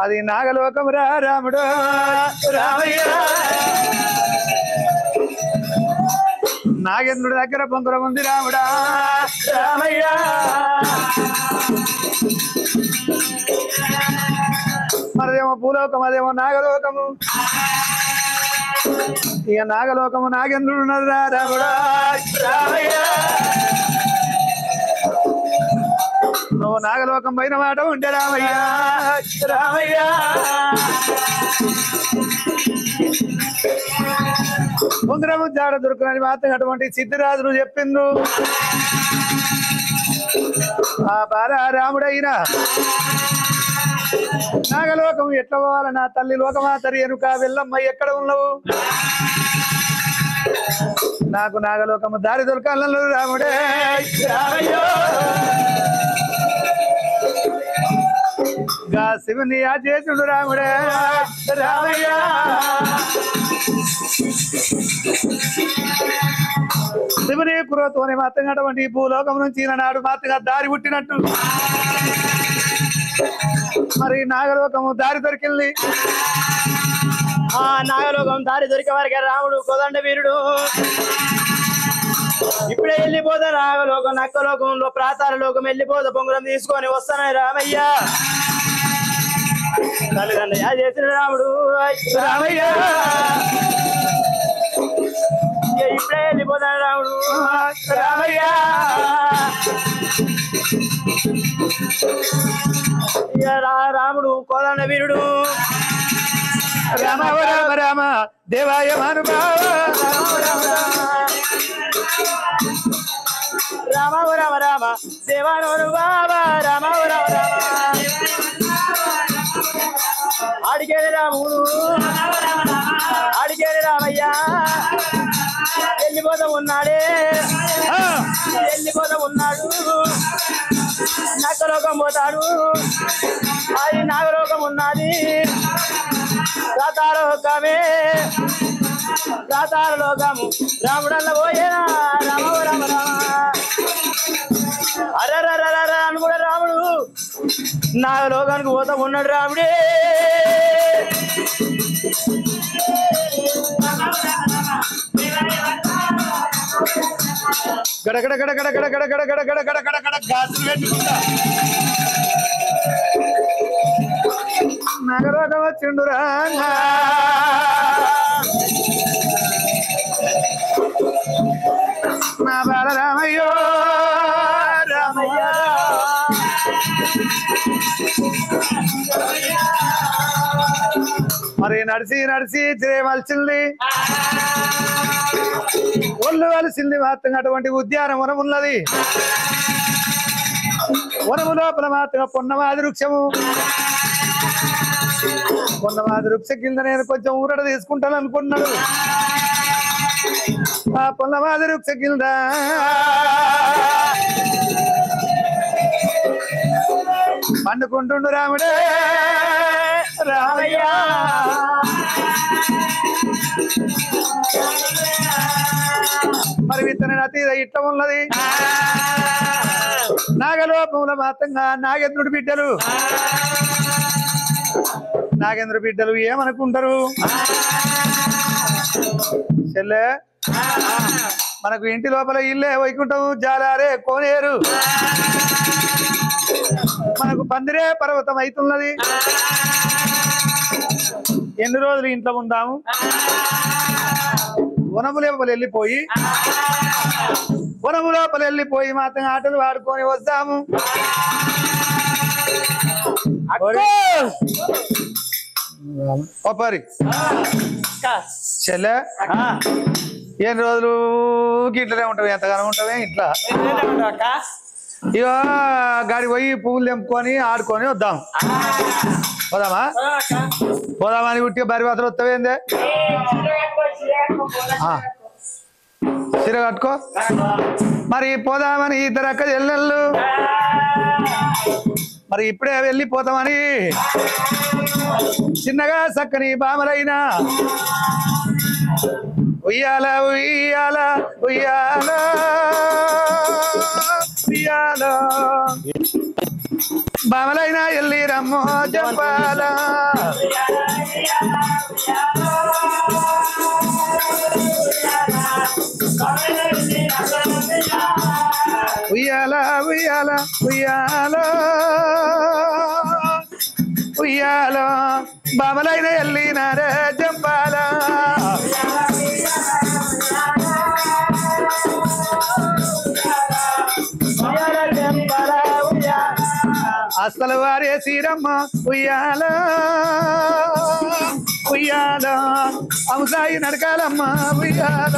అది నాగలోకం రా రాముడు రామయ్య నాగేంద్రుడి దగ్గర పొంగురం ఉంది రాముడా రామయ్య మరదేమో భూలోకం అదేమో నాగలోకము ఇక నాగలోకము నాగేంద్రుడు ఉన్నదిరా రాముడా రామయ్య నువ్వు నాగలోకం పైన మాట ఉంటే రామయ్య రామయ్య ఉంగరము జాడ దొరుకునని మాత్రం అటువంటి సిద్ధిరాజులు చెప్పిండ్రు ఆ బాల రాముడైనా నాగలోకం ఎట్లా పోవాలి నా తల్లి లోకమాతరి ఎనుక వెళ్ళమ్మ ఎక్కడ ఉన్నావు నాకు నాగలోకము దారి దొరకాలను రాముడే రామయ్యో గా శివుని ఆ చేసుడు రాముడే రామయ్య శివుని కురతోనే మాత్రం అటువంటి భూలోకం నుంచి నాడు మాత్రంగా దారి పుట్టినట్టు మరి నాగలోకము దారి దొరికింది ఆ నాగలోకం దారి దొరికే వారికి రాముడు కోదండ వీరుడు ఇప్పుడే వెళ్ళిపోతా నాగలోకం నక్కలోకంలో ప్రాతాల లోకం వెళ్ళిపోతా పొంగురం తీసుకొని వస్తాను రామయ్య తల్లిదండ్రులు చేసిన రాముడు రామయ్య ఇప్పుడే వెళ్ళిపోతాను రాముడు రామయ్య రాముడు కోదండ వీరుడు రామ రామ రామ దేవాయ మనుభావ రామ రామ రామ దేవాను బాబా రామ రామ రామ అడిగేది రాముడు అడిగేది రామయ్య వెళ్ళిపోతా ఉన్నాడే వెళ్ళిపోతా ఉన్నాడు నక్కలోకం పోతాడు అది నాగలోకం ఉన్నది రాతాలోకమే రాతాలోకము రాముడల్ల పోయేనా రామ రామ రామ అర్రర్రర్ర అని కూడా రాముడు నాగలోకానికి పోతా ఉన్నాడు రాముడే గడగడ గడగడ గడగడ గడగడ గడగడ గడగడ గాజులు పెట్టుకుంటా నాగలోకం వచ్చిండురా నా బాల రామయ్యో రామయ్య మరి నడిచి నడిచి మలిచింది ఒళ్ళు వలసింది మాత్రం అటువంటి ఉద్యానవనం ఉన్నది వనము లోపల మాత్రం పొన్నమాది వృక్షము పొన్నమాది వృక్ష కింద నేను కొంచెం ఊరట తీసుకుంటాను అనుకున్నాడు ఆ పొన్నమాది వృక్ష కింద పండుకుంటుండు రాముడే రామయ్య మరి విత్తన అతీత ఇట్ట ఉన్నది నాగలోపముల మాత్రంగా నాగేంద్రుడి బిడ్డలు నాగేంద్ర బిడ్డలు ఏమనుకుంటారు చెల్లె మనకు ఇంటి లోపల ఇల్లే వైకుంఠం జాలారే కోనేరు మనకు పందిరే పర్వతం అవుతున్నది ఎన్ని రోజులు ఇంట్లో ఉందాము వనము లోపల వెళ్ళిపోయి వనము లోపల వెళ్ళిపోయి మాత్రం ఆటలు ఆడుకొని వస్తాము పరి చెల్లె ఎన్ని రోజులు ఇట్లనే ఉంటావు ఎంతగానో ఉంటావే ఇట్లా ఇక గాడి పోయి పువ్వులు తెంపుకొని ఆడుకొని వద్దాం పోదామా పోదామని ఉట్టి బరి మాత్రం వస్తావేందే చీర కట్టుకో మరి పోదామని ఇద్దరు అక్క చెల్లెళ్ళు మరి ఇప్పుడే వెళ్ళిపోతామని చిన్నగా చక్కని బామలైనా ఉయ్యాల ఉయ్యాల ఉయ్యాల బామలైనా ఎల్లి రమ్మో జంపాల ఉయ్యాల ఉయ్యాల ఉయ్యాల ఉయ్యాల బామలైన ఎల్లినారే జంపాల అసలు వారే శ్రీరమ్మ ఉయ్యాల ఉయ్యాల అంసాయి నడకాలమ్మ ఉయ్యాల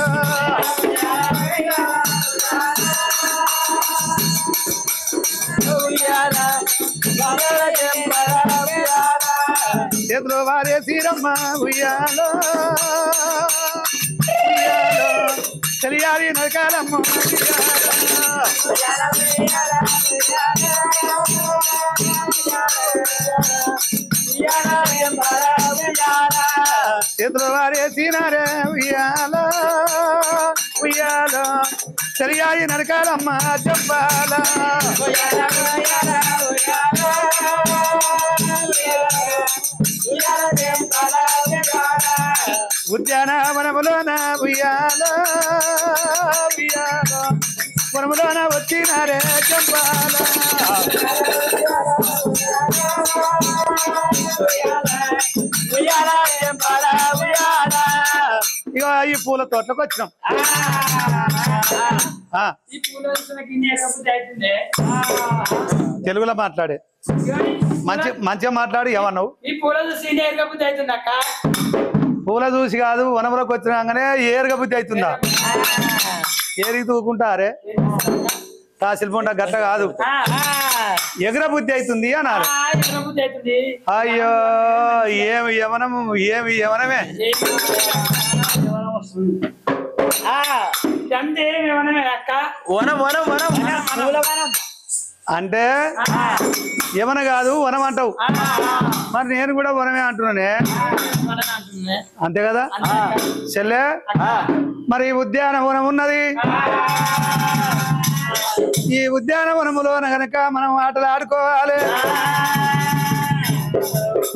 చేతులు వారే శ్రీరమ్మ ఉయ్యాల ఉయ్యాల తెలియాలి నడకాలమ్మ చేతులు వారే సీనారే ఉయ్యాల ఉయ్యాల తెలియాలి నడకాలమ్మ చెప్పాల ఉద్యానవనములోన ఉయ్యాల ఉయ్యాల వనములోన వచ్చినారే చెప్పాల ఇక ఈ పూల తోటలోకి వచ్చినాం తెలుగులో మాట్లాడే మంచిగా మాట్లాడి ఏమన్నావు పూల చూసి కాదు వనంలోకి వచ్చినాకనే ఏరుగా బుద్ధి అవుతుందా ఏరికి తూకుంటారే శిల్పంట గట్ట కాదు ఎగర బుద్ధి అవుతుంది అన్నారు అయ్యో ఏమి యవనము ఏమి యవనమే అంటే యవన కాదు వనం అంటావు మరి నేను కూడా వనమే అంటున్నానే అంతే కదా చెల్లె మరి ఉద్యానవనం ఉన్నది ఈ ఉద్యానవనములో గనక మనం ఆటలు ఆడుకోవాలి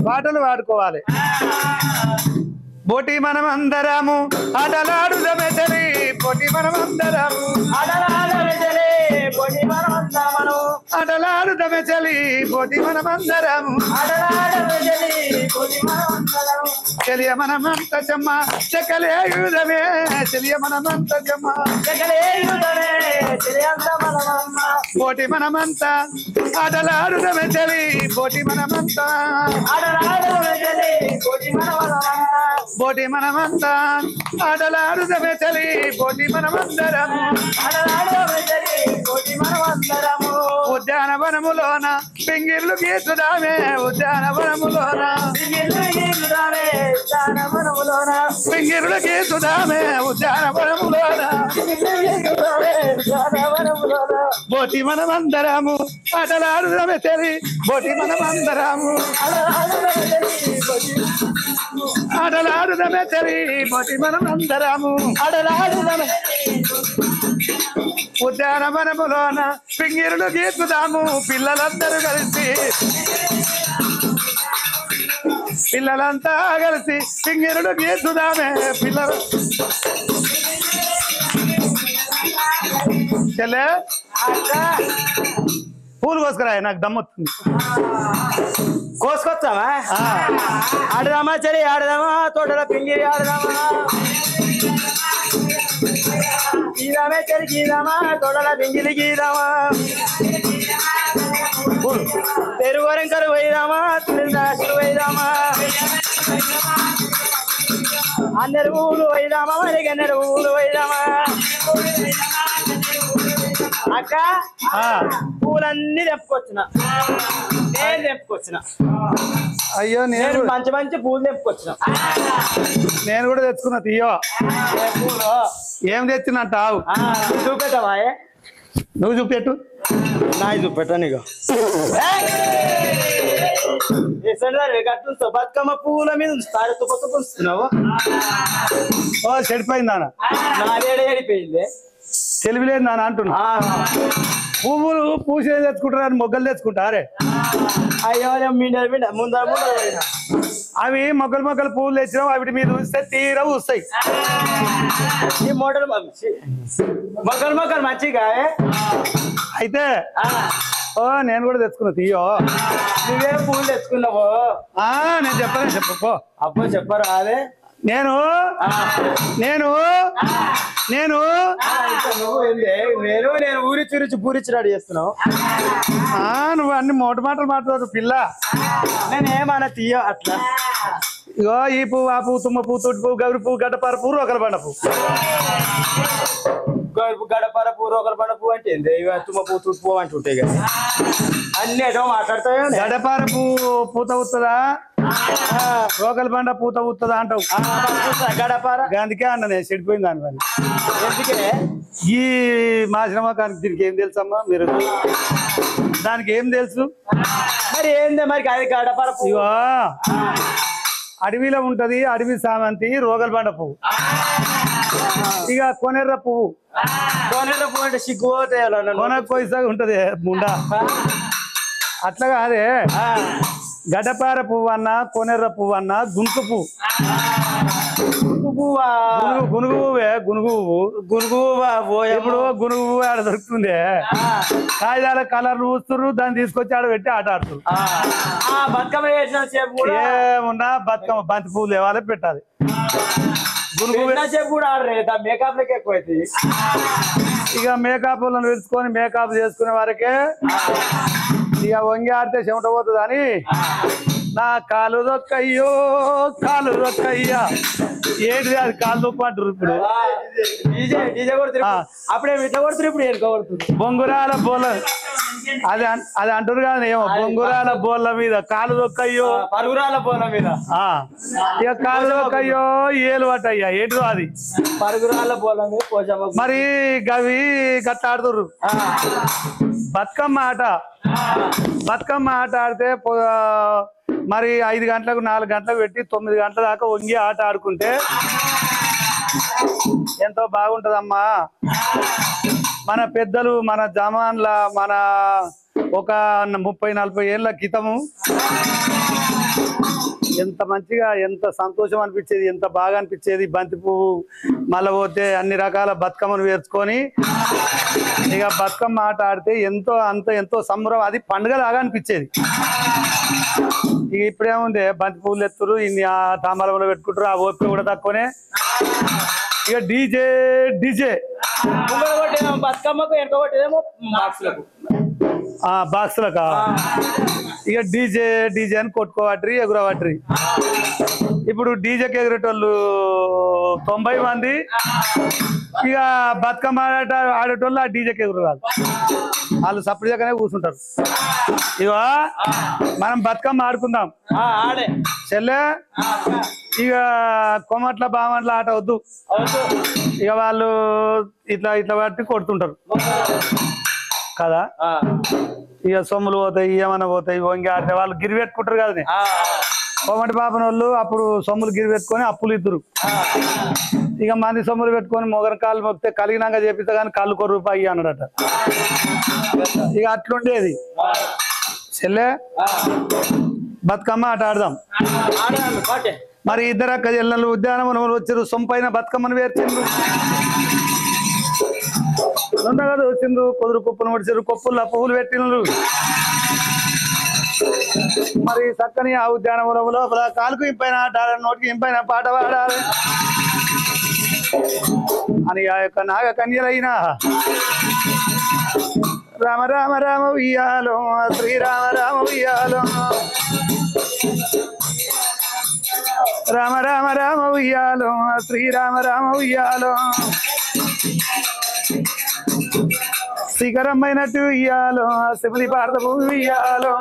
పాటలు ఆడుకోవాలి పోటీ మనం అందరము ఆటలాడుదమే చలి పోటీ మనం అందరము ఆటలాడుదమే చలి పోటీ మనం అందరము చెలియ మనమంత చెమ్మ చెక్కలేయుదమే చెలియ మనమంత చెమ్మ పోటీ మనమంతా ఆటలాడుదమే చలి పోటీ మనమంతా పోటీ మనమంతా ఆటలాడుదమే చలి పోటీ మనమందరము ఉద్యానవనములోన పింగిర్లు గీసుదామే ఉద్యానవనములోన పింగిర్లు గీసుదామే ఉద్యానవనములోన పోటీ మనమందరము ఆటలాడుదమే చలి పోటీ మనమందరము ఆటలాడుదమే చలి పోటీ మనమందరము ఆటలాడుదమే ఉద్యానవనములోన పింగిరులు గీసుదాము పిల్లలందరూ కలిసి పిల్లలంతా కలిసి పింగిరులు గీసుదామే పిల్లలు చెల్లె పూలు కోసుకురా నాకు దమ్మొస్తుంది కోసుకొచ్చావా ఆడదామా చలి ఆడదామా తోటల పింగిరి ఆడదామా గీదామే చలి గీదామా తోటల పింగిలి గీదామా పెరుగోరెంకరు పోయిదామా తులిదాసులు పోయిదామా అందరు ఊళ్ళు పోయిదామా మరి గన్నెరు ఊళ్ళు పోయిదామా అక్క పూలన్నీ తెప్పుకొచ్చిన నేను తెప్పుకొచ్చిన అయ్యో నేను మంచి మంచి పూలు తెప్పుకొచ్చిన నేను కూడా తెచ్చుకున్నా తీయో ఏం తెచ్చినట్టు ఆవు చూపెట్టవా నువ్వు చూపెట్టు నాయి చూపెట్టా నీకు కట్టు బతుకమ్మ పూల మీద ఉంచుతారు తుప్పుతున్నావు ఓ చెడిపోయిందా నాదేడ ఏడిపోయింది తెలివిలేదు నాన్న అంటున్నా పువ్వులు పూసే తెచ్చుకుంటారు అని మొగ్గలు తెచ్చుకుంటారే. అయ్యో మిండలు మిండ ముందర ముందర పోయినా. అవి మొగ్గలు మొగ్గలు పువ్వులు తెచ్చినావు, అవిటి మీద చూస్తే తీర వస్తాయి. ఈ మోటార్ మొక్కలు మొక్కలు మంచిగా అయితే నేను కూడా తెచ్చుకున్నా తీయో. నువ్వే పూలు తెచ్చుకున్నావు? నేను చెప్పు. అబ్బో చెప్పరు అదే. నేను నేను నేను నువ్వు నేను ఊరిచి రుచి పూరిచి రెడీ చేస్తున్నావు. నువ్వు అన్ని మోటు మాటలు మాట్లాడు పిల్ల. నేనేమన్నా తీయ అట్లా. ఇగో ఈ పువ్వు, ఆ పువ్వు, తుమ్మ పువ్వు, తోటి పువ్వు, గౌరి పువ్వు, గడ్డపార పువ్వు, రోకల బండ పువ్వు. గడపర పువ్వు, రోకల బండ పువ్వు అంటే తుమ్మ పువ్వు, తుట్టు పువ్వు అంటుంటాయి కదా. అన్ని ఏటో మాట్లాడతాయి. గడ్డపార పువ్వు పూత ఉత్తదా, రోకల బండ పూత ఉత్తదా అంటావు. గడపార అందుకే అన్న నేను చెడిపోయింది దానివల్ల. ఎందుకే ఈ మాశ్రమకానికి దీనికి ఏం తెలుసమ్మా మీరు? దానికి ఏం తెలుసు మరి? ఏందే మరి అది గడపార పువ్వు? ఇవో అడవిలో ఉంటది, అడవి సామంతి, రోగల బండ పువ్వు. ఇక కొనెర్ర పువ్వు. కొనెర్ర పువ్వు అంటే సిగ్గుపోతే కొనకు పోయిసాగా ఉంటది ముండా. అట్లా కాదే, గడ్డపార పువ్వు అన్న, కొనెర్ర పువ్వు అన్న, గునుకు పువ్వు. గునుగు పువ్వే, గునుగు పువ్వు. గునుగు ఇప్పుడు గునుగు పువ్వు ఆడ దొరుకుతుంది. కాగితాల కలర్లు ఊస్తున్నారు, దాన్ని తీసుకొచ్చి ఆడ పెట్టి ఆట ఆడుతున్నారు. బతుకమ్మ ఏమున్నా బతుకమ్మ బంతి పువ్వు లేవాలి పెట్టాలి. సేపు కూడా ఆడరే, మేకప్ లకి ఎక్కువ అవుతుంది. ఇక మేకప్ లను పిలుచుకొని మేకప్ చేసుకునే వారికే ఇక వంగి ఆడితే చెమట పోతుంది అని నా కాలు దొక్కయ్యో, కాలు దొక్కయ్యా. ఏంటిది అది కాలు దొక్క అంటారు ఇప్పుడు. అప్పుడే ఇట్లా కొడుతున్నారు, ఇప్పుడు ఎరుక కొడుతుంది. బొంగురాల బోల అది అది అంటారు కానీ ఏమో బొంగురాల బోళ్ళ మీద కాలు దొక్కయ్యో, పరుగురాల బోల మీద ఇక కాలు దొక్కయ్యో ఏలు పట్టయ్యా. ఏంటిదో అది పరుగురాల బోల మీద పోజమ్మ. మరి గవి గట్ట ఆడుతుర్రు. బతుకమ్మ ఆట ఆడితే మరి 5 గంటలకు 4 గంటలకు పెట్టి 9 గంటల దాకా వంగి ఆట ఆడుకుంటే ఎంతో బాగుంటదమ్మా. మన పెద్దలు మన జమాన్ల మన ఒక 30-40 ఏళ్ళ క్రితము ఎంత మంచిగా, ఎంత సంతోషం అనిపించేది, ఎంత బాగా అనిపించేది. బంతి పువ్వు మళ్ళీ పోతే అన్ని రకాల బతుకమ్మను వేర్చుకొని ఇక బతుకమ్మ ఆట ఆడితే ఎంతో సంబరం, అది పండుగలాగా అనిపించేది. ఇక ఇప్పుడేముంది, బంతి పువ్వులు ఎత్తురు, ఇన్ని ఆ తాంబరంలో పెట్టుకుంటారు, ఆ ఓపిక కూడా తక్కువనే. ఇక డీజే బతుకమ్మకు ఎనుకోబట్టేమో బాక్సులకా. ఇక డీజే అని కొట్టుకోవట్రి, ఎగురవట్రి. ఇప్పుడు డీజేకి ఎగురేటోళ్ళు 90 మంది, ఇక బతుకమ్మ ఆడేటోళ్ళు ఆ డీజేకి ఎగురాలి. వాళ్ళు సపరేట్గానే కూర్చుంటారు. ఇక మనం బతుకమ్మ ఆడుకుందాం చెల్లె. ఇక కొమట్ల బామట్ల ఆట వద్దు. ఇక వాళ్ళు ఇట్లా పట్టి కొడుతుంటారు కదా. ఇక సొమ్ములు పోతాయి, ఏమన్నా పోతాయి. వంగి ఆడితే వాళ్ళు గిరి పెట్టుకుంటారు కదా. కోమటి పాపన వాళ్ళు అప్పుడు సొమ్ములు గిరి పెట్టుకొని అప్పులు ఇద్దరు. ఇక మంది సొమ్ములు పెట్టుకొని మొగరు కాళ్ళు మొక్కితే కలిగినాక చేపిస్తా కానీ కళ్ళు ₹1 అన్నాడట. ఇక అట్లుండేది చెల్లె. బతుకమ్మ ఆట ఆడదాం. మరి ఇద్దరు అక్క చెల్లెలు ఉద్యానవనంలో వచ్చారు, సొంపైన బతుకమ్మను వేర్చిండ్రు. ఉండగదు వచ్చిండ్రు, కుదురు కుప్పను పడిచారు, కొప్పుల్లో పువ్వులు పెట్టిండ్రు. మరి చక్కని ఆ ఉద్యానవనం లోపల కాలుకు ఇంపైన ఆట ఆడాలి, నోటికి ఇంపైన పాట పాడాలి అని ఆ యొక్క నాగ కన్యలైన రామ రామ రామ ఉయ్యాలో, శ్రీరామ రామ ఉయ్యాలో, రామ రామ రామ ఉయ్యాలో, శ్రీరామ రామ ఉయ్యాలో, శిఖరమైనట్టు ఉయ్యాలో, శివుని పార్త భూమి ఉయ్యాలో,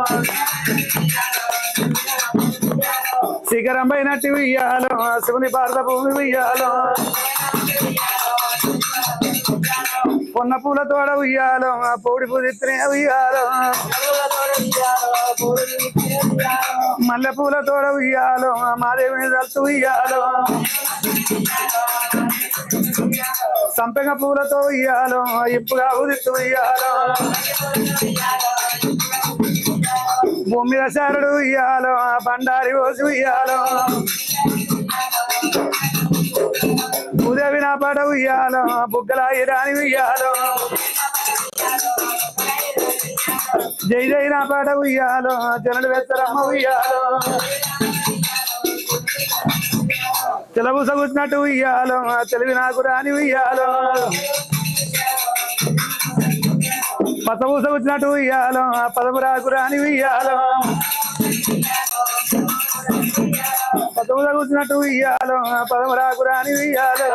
శిఖరమైనట్టు ఉయ్యాలో, శివుని పార్త భూమి ఉయ్యాలో, పొన్న పూల తోడ ఉయ్యాలో, పౌడి పూజిత్రే ఉయ్యాలో, మల్లె పూల తోడ ఉయ్యాలో, మాదేవిని తలుతూ ఉయ్యాలో, సంపెంగ పూలతో ఉయ్యాలో ఇప్పుగా ఉదిత్తు ఉయ్యాలో భూమి మీద శారడు ఉయ్యాలో బండారి రోజు ఉయ్యాలో ఉదవి నా పాట ఉయ్యాలో బుగ్గలాయి రాని ఉయ్యాలో జై జై నా పాట ఉయ్యాలో జనులు వెత్తరమ్మ ఉయ్యాలో తెలబూస కూర్చున్నట్టు ఉయ్యాలో తెలివి నాకు రాని ఉయ్యాలో పచ్చబూస కూర్చున్నట్టు ఉయ్యాలో పదము రాకు రాని ఉయ్యాలో పచ్చబూస కూర్చున్నట్టు ఉయ్యాలో పదము రాకు రాని ఉయ్యాలో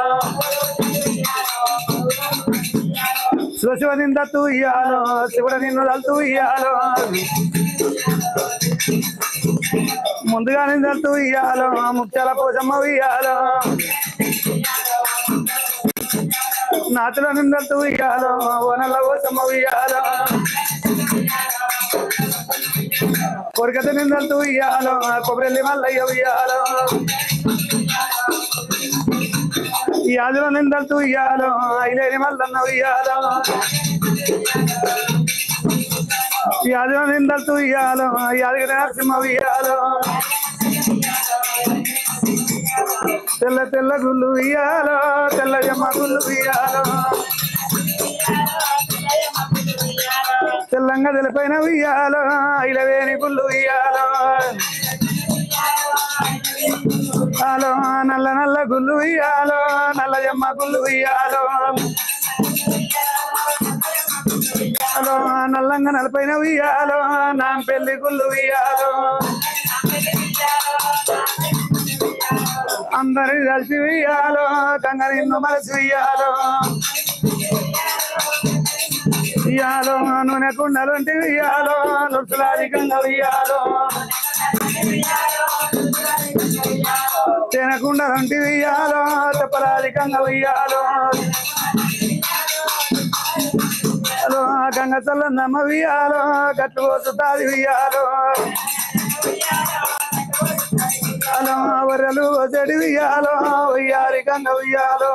శివ నిందత్తు ఉయ్యాలో శివుడు నిన్ను తలుతూ ఉయ్యాలో ముందుగా నిందత్తు ఉయ్యాలో ముఖ్యాల పోషమ్మ ఉయ్యాలో నాతుల నిందత్తు ఉయ్యాలో వనల పోషమ్మ ఉయ్యాలో కొరికత నిందత్తు ఉయ్యాలో కొబ్బరి మల్లయ్య ఉయ్యాలో ఈ ఆదిలో నిందత్తు ఉయ్యాలో ఐలేని మల్లన్న ఉయ్యాలో ఈ ఆదిలో నిందత్తు ఉయ్యాలో యాదగిరి నరసింహ ఉయ్యాలో తెల్ల తెల్ల గుళ్ళు ఉయ్యాలో తెల్ల జమ్మ గుళ్ళు ఉయ్యాలో తెల్లంగా తెలిపైన ఉయ్యాలో ఐలవేని గుళ్ళు ఉయ్యాలో హలో నల్ల నల్ల గుళ్ళు ఉయ్యాలో నల్ల జమ్మ గుళ్ళు ఉయ్యాలో హలో నల్లంగా నలపైన ఉయ్యాలో నా పెళ్లి గుళ్ళు ఉయ్యాలో అందరిని కలిసి ఉయ్యాలో కంగ నిన్ను మలసి ఉయ్యాలో ఉయ్యాలో నూనె కుండలుంటి ఉయ్యాలో నుర్సులాధికంగా ఉయ్యాలో తేనెకుండలుంటి ఉయ్యాలో తెప్పలాధికంగా ఉయ్యాలో హలో గంగ చల్లన్నమ్మ ఉయ్యాలో గట్లు పోసుతాది ఉయ్యాలో హలో వరలు చెడి ఉయ్యాలో ఉయ్యాలి గంగ ఉయ్యాలో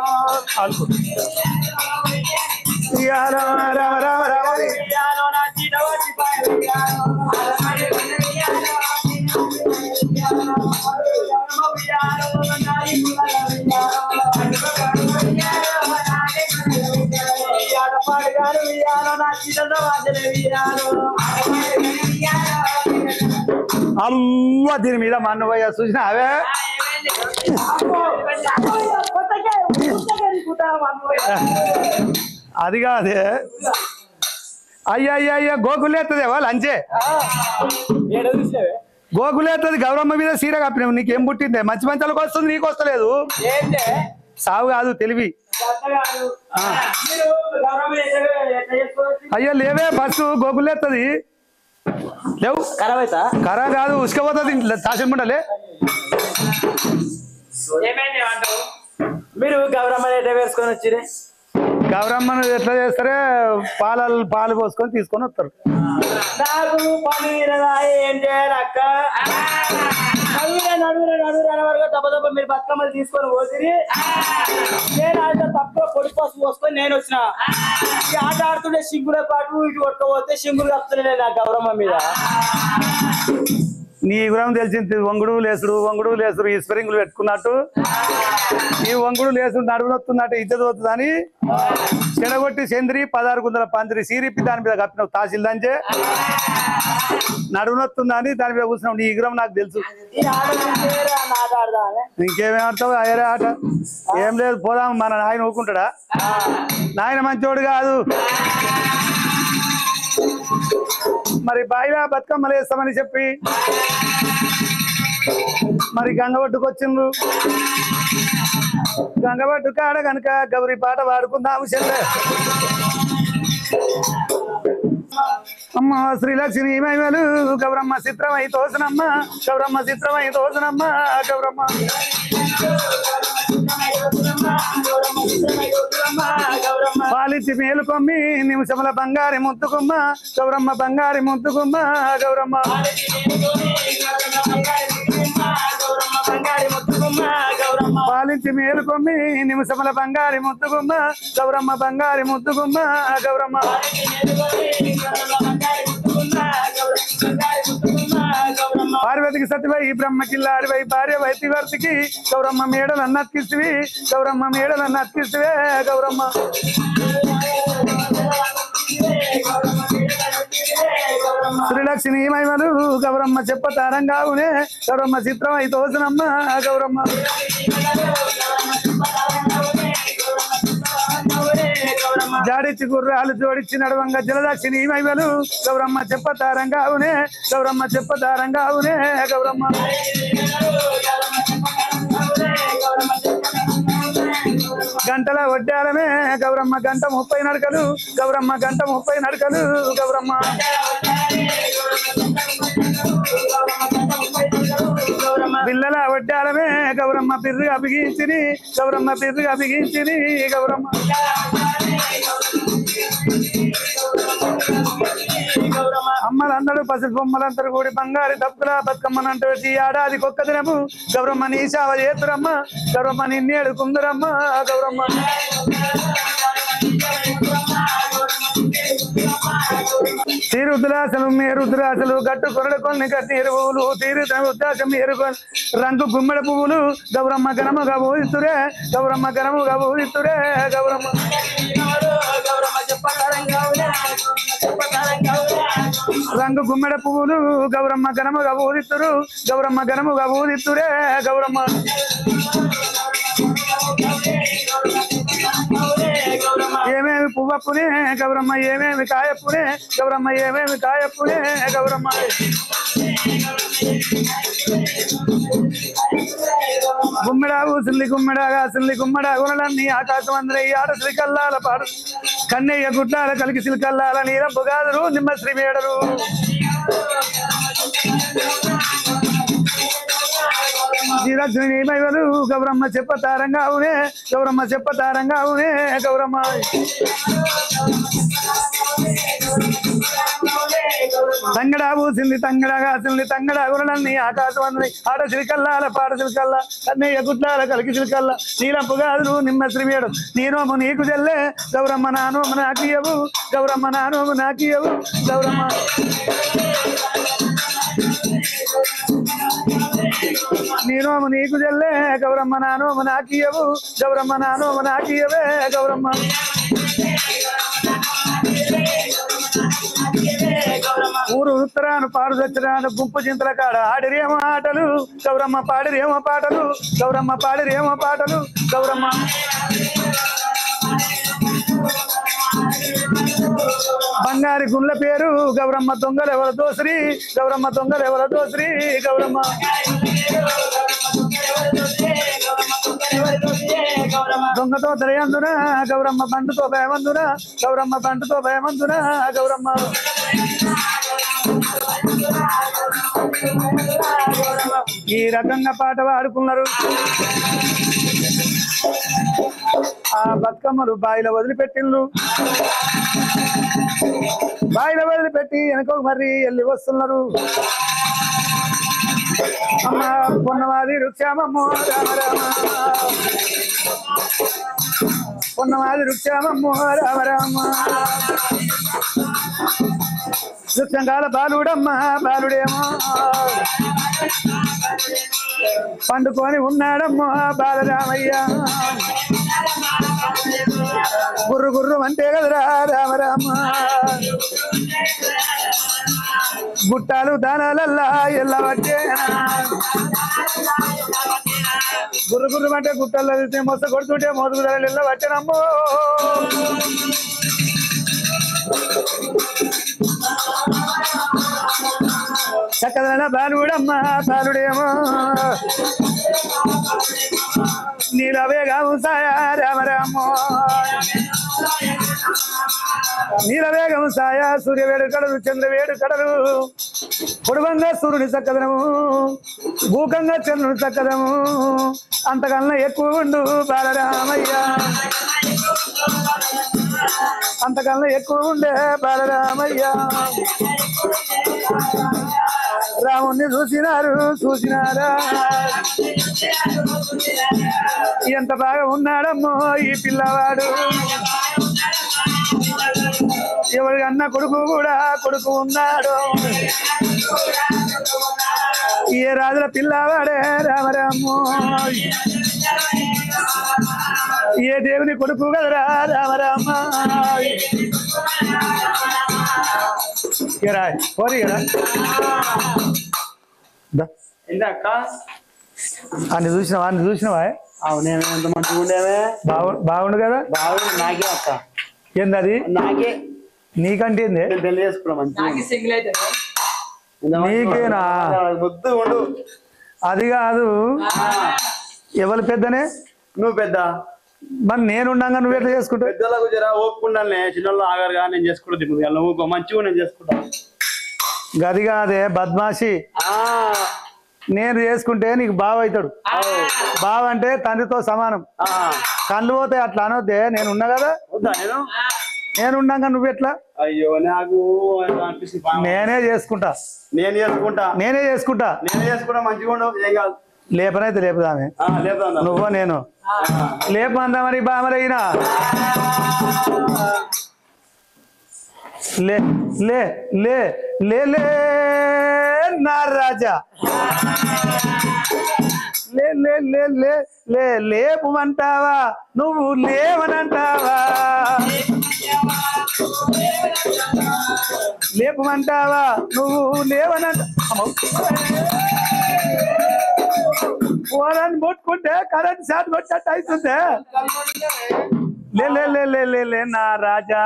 ఉయ్యాలో రామ రామ రామ అమ్మ దీని మీద మా అన్నయ్య చూసిన అవే అది కాదే అయ్యా అయ్యా అయ్యా గోకులేస్తుంది వాళ్ళు అంచే గోకులేస్తుంది గౌరమ్మ మీద సీర కప్పినావు నీకేం పుట్టిందే మంచి మంచాలకు వస్తుంది నీకు వస్తలేదు సావు కాదు తెలివి అయ్యా లేవే బస్సు గోకులేస్తుంది లేవు ఖరా కాదు ఉసుకపోతుంది తాసిమండలే మీరు గౌరమ్మని ఎట్లా వేసుకొని వచ్చిరే గౌరమ్మను ఎట్లా చేస్తారే పాలు పోసుకొని తీసుకొని వస్తారు నాకు పని ఏం చేయాలి అక్క నడువురే దెబ్బ మీరు బతుకమ్మలు తీసుకొని పోతుంది నేను ఆట తక్కువ పొడి పసుపు పోసుకొని నేను వచ్చిన ఈ ఆట ఆడుతుంటే సింగుల పాటు ఇటు కొట్టుకోపోతే సింగులు కప్పుతున్నాయి నా గౌరమ్మ మీద నీ గురం తెలిసింది వంగుడు లేసుడు ఈ స్ప్రింగులు పెట్టుకున్నట్టు ఈ వంగుడు లేసుడు నడువునొస్తుందంటే ఇజ్జత్ అవుతుందని చెడగొట్టి చంద్రి 16 గుందల పందిరి సీరిపి దాని మీద కప్పినావు తహసీల్ దంచే నడువునొస్తుందని దాని మీద కూర్చున్నావు నీ గురం నాకు తెలుసు ఇంకేమేం ఆడతావు అయ్యరే ఆట ఏం లేదు పోదాం మన నాయన ఊరుకుంటాడా నాయన మంచోడు కాదు మరి బాయిలా బతుకమ్మలు వేస్తామని చెప్పి మరి గంగబట్టుకు వచ్చిండ్రు గంగబట్టు కాడ కనుక గౌరీ పాట పాడుకుందాము చెల్లె అమ్మ శ్రీలక్ష్మి మహిమలు గౌరమ్మ చిత్రమై తోసనమ్మ గౌరమ్మ చిత్రమై తోసనమ్మ గౌరమ్మ పాలిచ్చి మేలుకొమ్మి నిమిషముల బంగారి ముద్దుకుమ్మ గౌరమ్మ బంగారి ముద్దుకుమ్మ గౌరమ్మ పాలించి నుంచి మేలుకొమ్మి నిమిషముల బంగారి ముద్దుగుమ్మ గౌరమ్మ బంగారి ముద్దుగుమ్మ గౌరమ్మ పార్వతికి సతివై బ్రహ్మకిల్లాడివై భార్య వైతివర్తికి గౌరమ్మ మేడలు అన్నత్కిస్తువి గౌరమ్మ మేడలు అన్నత్కిస్తువే గౌరమ్మ శ్రీలక్ష్మి మహిమలు గౌరమ్మ చెప్పతారంగావునే గౌరమ్మ చిత్రం అయి తోసనమ్మ గౌరమ్మ జాడిచ్చి గుర్రాలు జోడిచ్చి నడవంగా జలదాక్షిని మహిమలు గౌరమ్మ చెప్పతారంగావునే గౌరమ్మ చెప్పతారంగావునే గౌరమ్మ గంటల వడ్డాలమే గౌరమ్మ గంట 30 నడకలు గౌరమ్మ గంట 30 నడకలు గౌరమ్మ పిల్లల వడ్డాలమే గౌరమ్మ పిర్రుగా బిగించిని గౌరమ్మ పిర్రుగా బిగించిని గౌరమ్మ అమ్మలందరూ పసుపు బొమ్మలందరూ కూడి బంగారు తప్పుల బతుకమ్మనంటూ ఈ ఏడాది కొక్క దినము గౌరమ్మ నీ సేవ చేతురమ్మ గౌరమ్మ నిన్నేడు కుందరమ్మ గౌరమ్మ తీరుద్రాసలు మేరుద్రాసలు గట్టు కొరడు కొన్ని గట్టి ఎరువులు తీరు ఉద్దాసం ఎరుకొని రంగు గుమ్మడి పువ్వులు గౌరమ్మ గనముగా ఊదితురే గౌరమ్మ గనముగా ఊదితురే గౌరమ్మ రంగు గుమ్మడి పువ్వులు గౌరమ్మ గనముగా ఊదితురు గౌరమ్మ గనముగా ఊదితురే గౌరమ్మ ఏమేమి పువ్వప్పునే గౌరమ్మ ఏమేమి కాయప్పునే గౌరమ్మ ఏమేమి కాయప్పునే గౌరమ్మ గుమ్మిడా ఊసిల్లి గుమ్మిడాగా సిల్లి గుమ్మడా గుణలన్నీ ఆకాశం అందరై ఆడ శ్రీకల్లాల పాడు కన్నయ్య గుడ్లాల కలిగి సిల్కల్లాల నీరంపు గాదురు నిమ్మ శ్రీ మేడరు శ్రీలక్ష్మి మహిమలు గౌరమ్మ చెప్పతారంగావునే గౌరమ్మ చెప్పతారంగావునే గౌరమ్మ తంగడా పూసింది తంగడగా సిల్లి తంగడా గుణలన్నీ ఆకాశం అందరై ఆడ శ్రీకల్లాల పాడ శ్రీకల్లా కన్నయ్య గుడ్లాల కలిగి సిల్కల్లా నీలంపు గాదురు నిమ్మ శ్రీ మేడు నీ నోము నీకు చెల్లే గౌరమ్మ నా నోము నాకియవు గౌరమ్మ నా నోము నాకియవు గౌరమ్మ నీ నోము నీకు చెల్లే గౌరమ్మ నా నోము నాకియవు గౌరమ్మ నా నోము నాకియవే గౌరమ్మ ఊరు ఉత్తరాను పాడు దచ్చరాను గుంపు చింతల కాడ ఆడిరేమో ఆటలు గౌరమ్మ పాడిరేమో పాటలు గౌరమ్మ పాడిరేమో పాటలు గౌరమ్మ బంగారి గుళ్ళ పేరు గౌరమ్మ దొంగలు ఎవరు దోసరి గౌరమ్మ దొంగలు ఎవరు దోసరి గౌరమ్మ దొంగతో దయందున గౌరమ్మ బండుతో భయమందున గౌరమ్మ బండుతో భయమందున గౌరమ్మ ఈ రకంగా పాట పాడుకున్నారు ఆ బతుకమ్మలు బాయిలో వదిలిపెట్టిండ్రు బాయిలో వదిలిపెట్టి వెనక మరి వెళ్ళి వస్తున్నారు అమ్మ పొన్నవాది రుక్షామమ్మో రామ రామ పొన్నవాది రుక్షామమ్మో రామ రామ వృక్షంగాల బాలుడమ్మ బాలుడేమో పండుకొని ఉన్నాడమ్మో బాలరామయ్య గుర్రు గుర్రు అంటే కదరా రామ రామ గుట్టాలు దానాలల్లా ఎల్లవట్టే గుర్రు గుర్రు అంటే గుట్టల్లో మొస కొడుతుంటే మోదుగు ధరలు ఎల్లవట్టేనమ్మో చక్కదన బాలుడమ్మ బాలుడేమో నీలవేగం సాయా రామ రామ నీలవేగం సాయా సూర్యవేడు కడలు చంద్రవేడు కడలు పొడువంగా సూర్యుని చక్కదనము భూకంగా చంద్రుని చక్కదము అంతకన్నా ఎక్కువ ఉండు బాలరామయ్య అంతకన్నా ఎక్కువ ఉండే బాలరామయ్య రాముణ్ణి చూసినారా ఎంత బాగా ఉన్నాడమ్మో ఈ పిల్లవాడు ఎవరి అన్న కొడుకు కూడా కొడుకు ఉన్నాడు ఏ రాజుల పిల్లవాడే రామరాము ఏ దేవుని కొడుకు కదరా రామరామ పోరీ కదా ఏంటక్క అన్ని చూసినావా అవునేమే ఎంత మంచిగా ఉండేవే బాగుండు కదా బాగుంది నాకే అక్క ఏంది అది నాకే నీకంటే ఏంది పెళ్లి చేసుకున్నా మంచిగా నీకేనా ముద్దు ఉండు అది కాదు ఎవరు పెద్దనే నువ్వు పెద్ద మరి నేనుండగా నువ్వు ఎట్లా చేసుకుంటావు పెద్దలకు జర ఓపుకుండానే చిన్నోళ్ళు ఆగారుగా నేను చేసుకుంటా నువ్వు మంచిగా నేను చేసుకుంటా గది కాదే బద్మాషి నేను చేసుకుంటే నీకు బావ అవుతాడు బావ అంటే తండ్రితో సమానం కళ్ళు పోతాయి అట్లా అనొద్దే నేను ఉన్నా కదా నేనుండగా నువ్వు ఎట్లా అయ్యో నాకు నేనే చేసుకుంటా మంచిగా ఉండవు ఏం కాదు లేపనైతే లేపుదామే నువ్వు నేను లేపందామని బామరైనా లే లే లే లే లే నా రాజా లే లే లే లే లే లేపమంటావా నువ్వు లేవనంటావా లేపమంటావా నువ్వు లేవనంటావా పోరాన్ని ముట్టుకుంటే కరెంట్ షాట్ కొట్టేట్టు అవుతుంది లే లే లే లే లే లే నా రాజా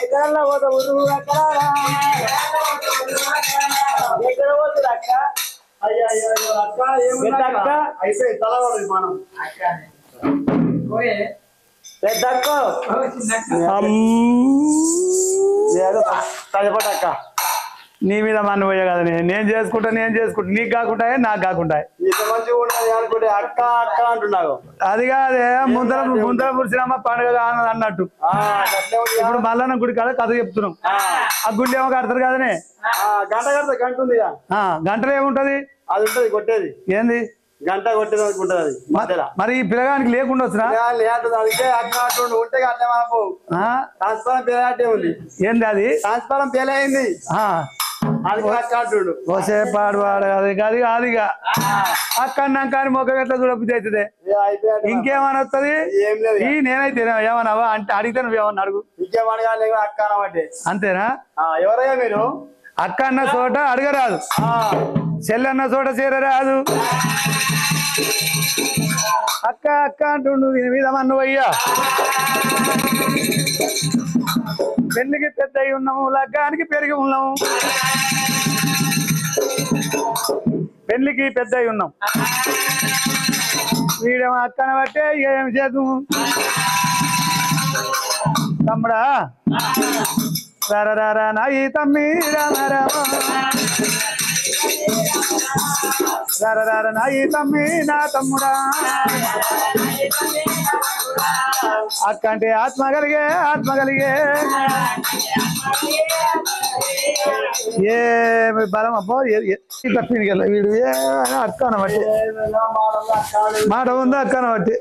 ఎక్కడన్నా పోతా ఊరు అక్కడ ఎక్కడ పోతుంది అక్క అయ్యా అక్క ఏమక్క అయిపోయి తలవాలి మనం పెద్ద అక్క తలపడక్క నీ మీద మన పోయే కదా నేను చేసుకుంటా నీకు కాకుండా నాకు కాకుండా అనుకుంటే అక్క అక్క అంటున్నావు అది కాదే ముందర పురుషులమ్మ పండుగ అన్నట్టు ఇప్పుడు మల్లన్న గుడి కాడ కథ చెప్తున్నాం ఆ గుడి ఏమో కడతారు కదనే గంట కడతా గంట ఉంది గంటలో ఏముంటది అది ఉంటది కొట్టేది ఏంది గంట కొట్టేది ఉంటది మరి ఈ పిల్లగానికి లేకుండా వచ్చినా అందుకే అట్లా ఉంటే అట్లా మనకు ట్రాన్స్ఫారం పేరే ఉంది ఏంది అది ట్రాన్స్ఫారం పేలే అయింది పాడు అది కాదుగా అక్కడ కానీ మొక్క ఎట్లా చూడబుద్ధి అవుతుంది ఇంకేమని వస్తుంది ఈ నేనైతే ఏమన్నావా అంటే అడిగితే నువ్వు ఏమన్నా అడుగు ఇంకేమనగా అంతేనా ఎవరయ్యా మీరు అక్క అన్న చోట అడగరాదు చెల్లన్న చోట చేరరాదు అక్క అక్క అంటుండు మీద మన్నువయ్యా పెళ్లికి పెద్ద అయి ఉన్నాము లగ్గానికి పెరిగి ఉన్నాము పెళ్లికి పెద్ద అయి ఉన్నాం వీడేమో అక్కన బట్టే ఏం చేద్దాము తమ్ముడా రారా నాయి తమ్మి రామ రారా నాయి తమ్మి నా తమ్ముడా అక్క అంటే ఆత్మ కలిగే ఏ బలం అబ్బో తప్పింది వీడు అక్కన బట్టి మాట ఉందా అక్కన బట్టి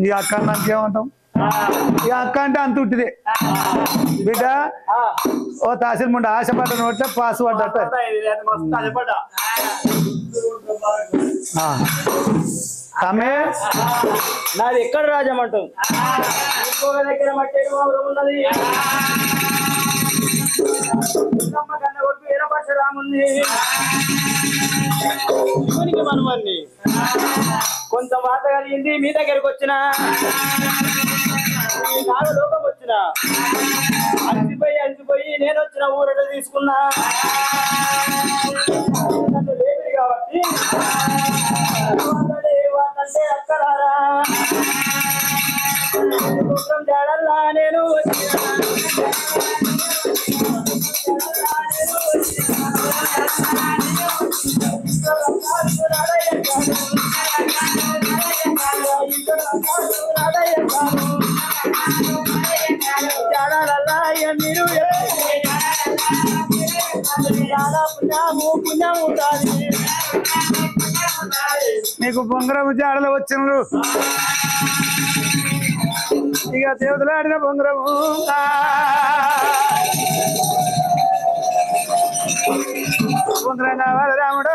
ఈ అక్క నాకేమంటాం ఈ అక్క అంటే అంత ఉట్టిదే బిడ్డ ఓ తహసీల్ ముందు ఆశపడ్డ నోట్లే పాస్ పడ్డట్ట నాది ఎక్కడ రాజమంటాం ఇంకొక దగ్గర మట్టి ఉన్నది కన్న కొడుకు ఏరపక్ష రాముంది మనమని కొంత మాట కలిగింది మీ దగ్గరకు వచ్చిన లోకం వచ్చిన అలసిపోయి నేను వచ్చిన ఊరట తీసుకున్నా నన్ను లేదు కాబట్టి అక్కడారా జాడల్లా నేను వచ్చిన పుణ్యం ఉండాలి నీకు బొంగరం జాడలు వచ్చిండ్రు ఇక దేవతలు ఆడిన బొంగరము బొంగరం కావాలి రాముడు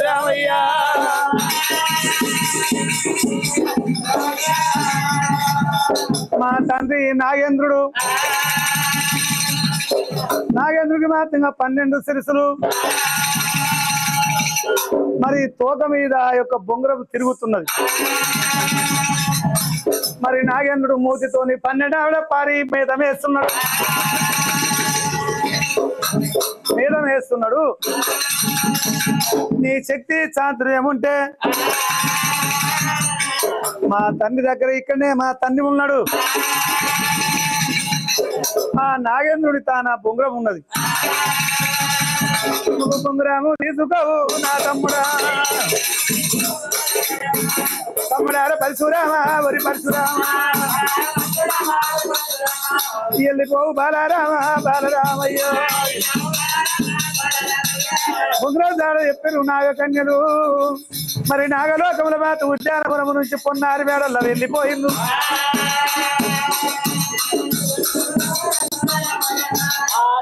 రామయ్య మా తండ్రి నాగేంద్రుడు నాగేంద్రుడికి మాత్రంగా 12 శిరసులు మరి తోక మీద యొక్క బొంగరం తిరుగుతున్నది మరి నాగేంద్రుడు మూతితోని 12 ఆవిడ పారి మేధం వేస్తున్నాడు నీ శక్తి చాతుర్యం ఉంటే మా తండ్రి దగ్గర ఇక్కడనే మా తండ్రి ఉన్నాడు ఆ నాగేంద్రుడి తాన బొంగరం ఉన్నది బొంగరాము తీసుకోవు నా తమ్ముడా పరశురామా వరి పరశురామా వెళ్ళిపోవు బాలరామయ్యో బొంగరం దాడ చెప్పారు నాగకన్యలు మరి నాగలోకముల మాత ఉద్యానవనము నుంచి పొన్నారి మేడల్లో వెళ్ళిపోయింది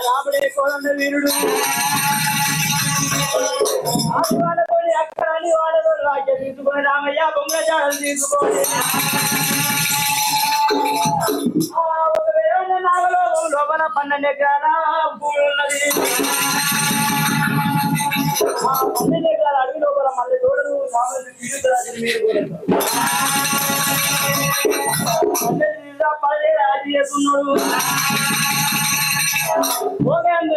రాముడే కోదండ వీరుడు అక్కడని వాడలో రాజ్యం తీసుకొని రామయ్య బొంగ జాడలు తీసుకొని నాగలోకం లోపల 12 ఎకరాల భూమి ఉన్నది 12 ఎకరాల అడవి లోపల మళ్ళీ తోడు రాముడు తీరుతురాజు మీరు రాజు చేస్తున్నాడు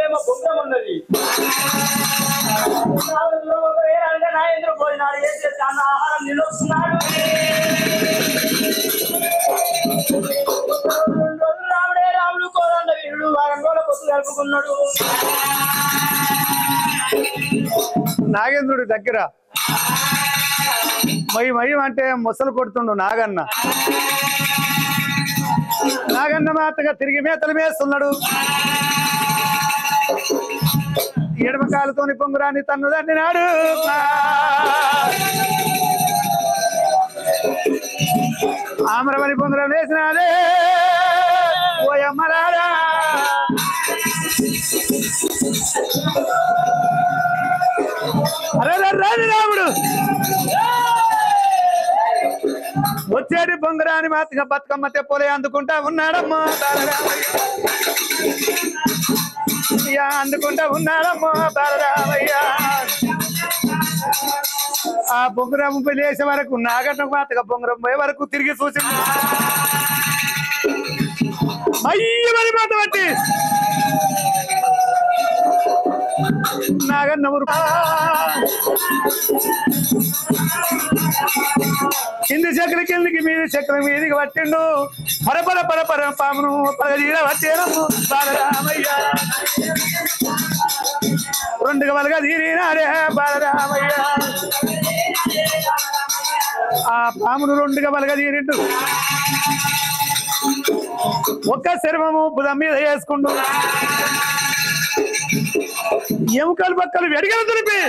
ఏమో బొంగరం ఉన్నది నాగేంద్ర పోయినాడు ఏం చేస్తే అన్న ఆహారం నిలొస్తున్నాడు 2 రోజులు రాముడే రాముడు కోదండ వీరుడు 4 రోజుల పొత్తు జరుపుకున్నాడు నాగేంద్రుడి దగ్గర మయం అంటే మొసలు కొడుతుండు నాగన్న మాతగా తిరిగి మేతలు వేస్తున్నాడు ఎడమ కాలుతోని పొంగురాన్ని తన్నుదాన్ని నాడు ఆమరమని పొంగురం వేసినాడే ఓయమ్మరాడా అరే రాని రాముడు వచ్చేటి బొంగరాని మాతగా బతుకమ్మ తెప్పలే అందుకుంటా ఉన్నాడమ్మా బాలరామయ్య అందుకుంటా ఉన్నాడమ్మా బాలరామయ్య ఆ బొంగరం లేసే వరకు నాగన్న మాతగా బొంగరం పోయే వరకు తిరిగి చూసి అయ్యమని మాట బట్టి నాగన్న కింది చక్ర కిందికి మీది చక్ర మీదికి పట్టిండు పరపర పామును పగజీర పట్టేనమ్ము బాలరామయ్య 2 గవలుగా తీరినాడే బాలరామయ్య ఆ పామును 2 గవలుగా తీరిండు ఒక్క శర్మము బుధం మీద వేసుకుంటూ ఎముకలు పక్కలు వెడిగలు తులిపి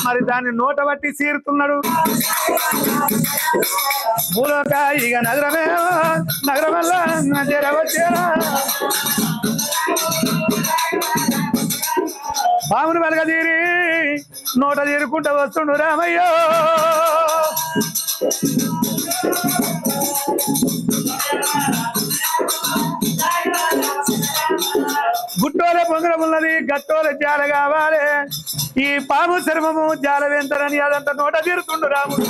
మరి దాన్ని నోట బట్టి చీరుతున్నాడు భూలోక ఇక నగరం వల్ల వచ్చేరా పామును వెలగ తీరి నోట తీరుకుంటూ వస్తుండు రామయ్యో గుట్టోల పొంగరం ఉన్నది గట్టోల జాల కావాలి ఈ పాము చర్మము జాల వెంటరని అదంతా నోట తీరుతుండు రాముడు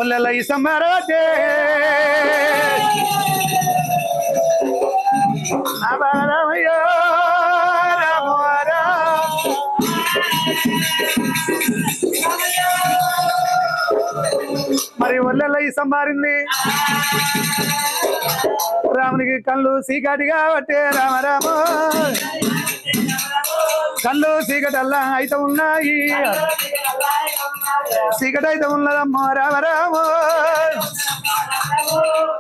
ఒళ్ళ ఈ సమ్మారవతే రామయ్యో రామవారా మరి ఒళ్ళెల్ల ఈ సంబారింది రామునికి కళ్ళు సీకాటి కాబట్టే రామరామ కళ్ళు చీకటల్లా అయితే ఉన్నాయి చీకటైతే ఉన్నదమ్మో రామ రామ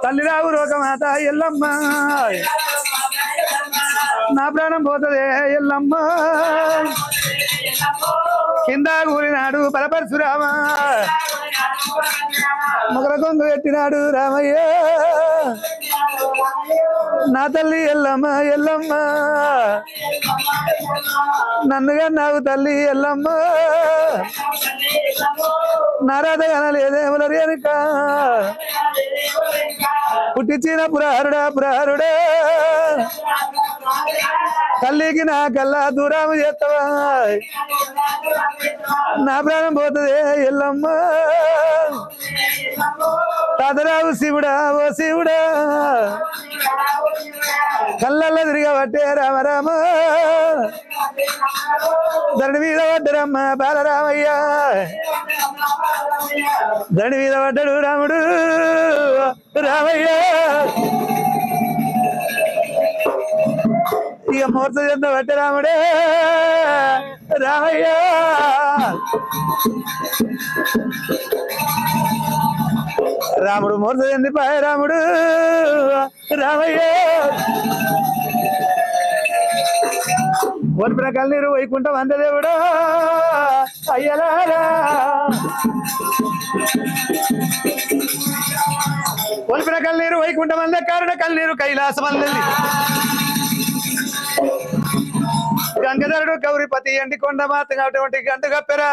తల్లి రావు రోగమాత ఎల్లమ్మ నా ప్రాణం పోతదే ఎల్లమ్మ కింద కూలినాడు పరపరశురామ మొగల కొంగు పెట్టినాడు రామయ్య నా తల్లి ఎల్లమ్మ ఎల్లమ్మ నన్నుగా నాకు తల్లి ఎల్లమ్మ నారాధ కనలేదేముల రేణుక పుట్టించిన పురారుడా పురారుడా తల్లికి నా కల్లా దూరం చేస్తావా నా ప్రాణం పోతుంది ఎల్లమ్మ తాతరావు శివుడా ఓ శివుడా కళ్ళల్లో తిరగబట్టే రామ రామ ధరణి మీద పడ్డరమ్మ బాలరామయ్య ధరణి మీద పడ్డాడు రాముడు రామయ్య ఇక మూర్త చెంద పట్టే రాముడే రామయ్య రాముడు మూర్త చెంది పాయ రాముడు రామయ్య ఒలిపిన కళ్ళనీరు వైకుంఠం అందదేవుడు అయ్యలారా ఒలిపిన కళ్ళనీరు వైకుంఠం అందే కారణ కళ్ళనీరు కైలాసం అందది గంగధరుడు గౌరీపతి ఎండి కొండ మాత అటువంటి గంట కప్పెరా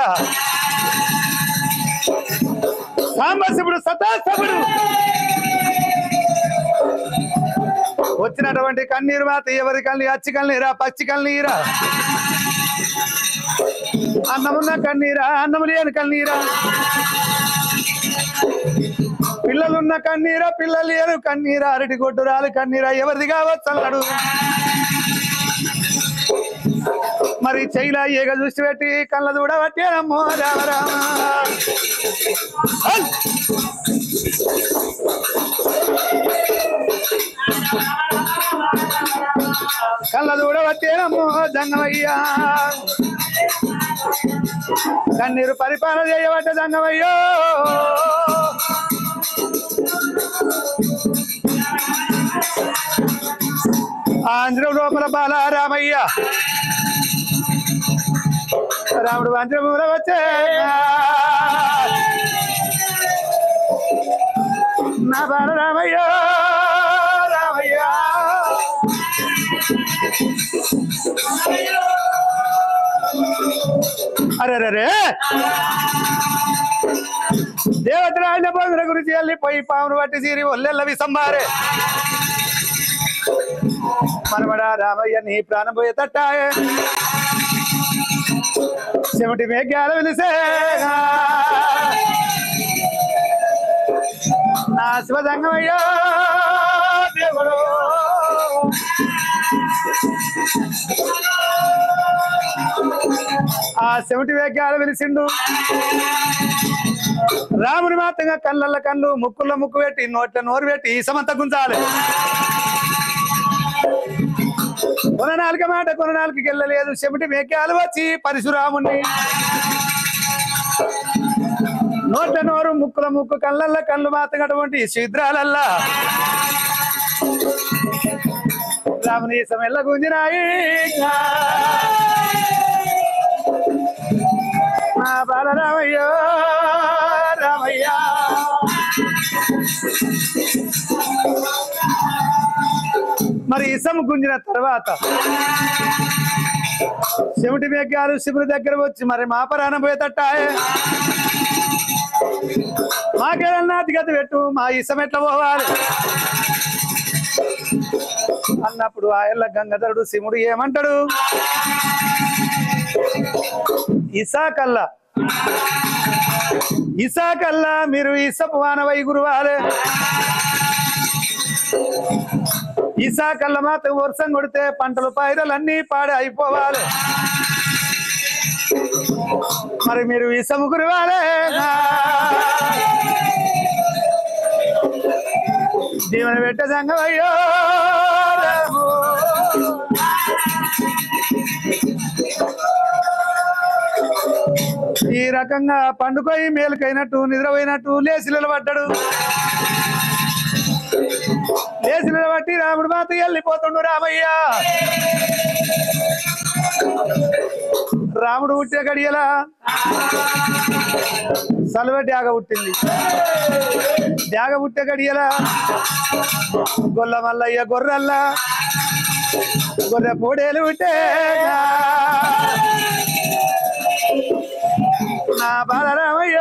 సాంబశివుడు సతాశివుడు వచ్చినటువంటి కన్నీరు మాత ఎవరి కన్నీరు అచ్చి కన్నీరా పచ్చి కన్నీరా అన్నమున్న కన్నీరా అన్నము లేని కన్నీరా పిల్లలున్న కన్నీరా పిల్లలు లేరు కన్నీరా అరటి కొట్టు రాలి కన్నీరా ఎవరిది కావచ్చు అన్నాడు మరి చైలా ఏగ దృష్టి పెట్టి కళ్ళ చూడబట్టేనమ్మో రామ రామ కళ్ళ చూడబట్టేనమ్మో దంగమయ్యా కన్నీరు పరిపాలన చేయబట్ట దంగమయ్యో ఆంధ్ర లోపల బాలరామయ్య రాముడు ఆంధ్రభూమిలో వచ్చే నా బాలరామయ్య రామయ్య అరే దేవతరాజ భోగుల గురించి వెళ్ళిపోయి పామును పట్టి సీరి ఒల్లెల్లవి సంబారే మనమడా రామయ్య నీ ప్రాణం పోయే తట్టాయే చెమటి మేఘాల వెలిసే నా శివదంగమయ్యో దేవుడు ఆ చెమటి మేఘాల వెలిసిండు రాముని మాత్రంగా కళ్ళల్లో కళ్ళు ముక్కుల్లో ముక్కు పెట్టి నోట్ల నోరు పెట్టి ఈ సమంత గుంచాలి కొననాలిక మాట కొననాలికి వెళ్ళలేదు చెమటి మేఘాలు వచ్చి పరశురాముని నోట్ల నోరు ముక్కుల ముక్కు కళ్ళల్లో కళ్ళు మాత్రటువంటి శిద్రాలల్లా రాముని సమెల్ల గుంజినాయి మా బాలరామయ్యో రామయ్య మరి ఇసము గుంజిన తర్వాత చెవిటి మేఘాలు శివుని దగ్గర వచ్చి మరి మా ప్రాణం పోయేటట్టాయే మాకేదన్నా గతి పెట్టు మా ఇసం ఎట్లా పోవాలి అన్నప్పుడు ఆయల్ల గంగాధరుడు శివుడు ఏమంటాడు ఇసాకల్లా మీరు ఇసపు వానవై గురువాలే ఇసాకల్ల మాత్రం వర్షం కొడితే పంటలు పైరలన్నీ పాడే అయిపోవాలి మరి మీరు ఇసము గురువాలే జీవన పెట్ట సంగమయ్యో ఈ రకంగా పండుకోయి మేలుకైనట్టు నిద్రపోయినట్టు లేచి నిలబడ్డాడు. లేచి నిలబట్టి రాముడు మాత వెళ్ళిపోతుండు. రామయ్య రాముడు పుట్టే గడియలా సలవ డ్యాగ పుట్టింది. డ్యాగ పుట్టే గడియలా గొల్ల మల్లయ్య గొర్రెల్లా గొర్రె పొడేలు పుట్టే నా బాల రామయ్య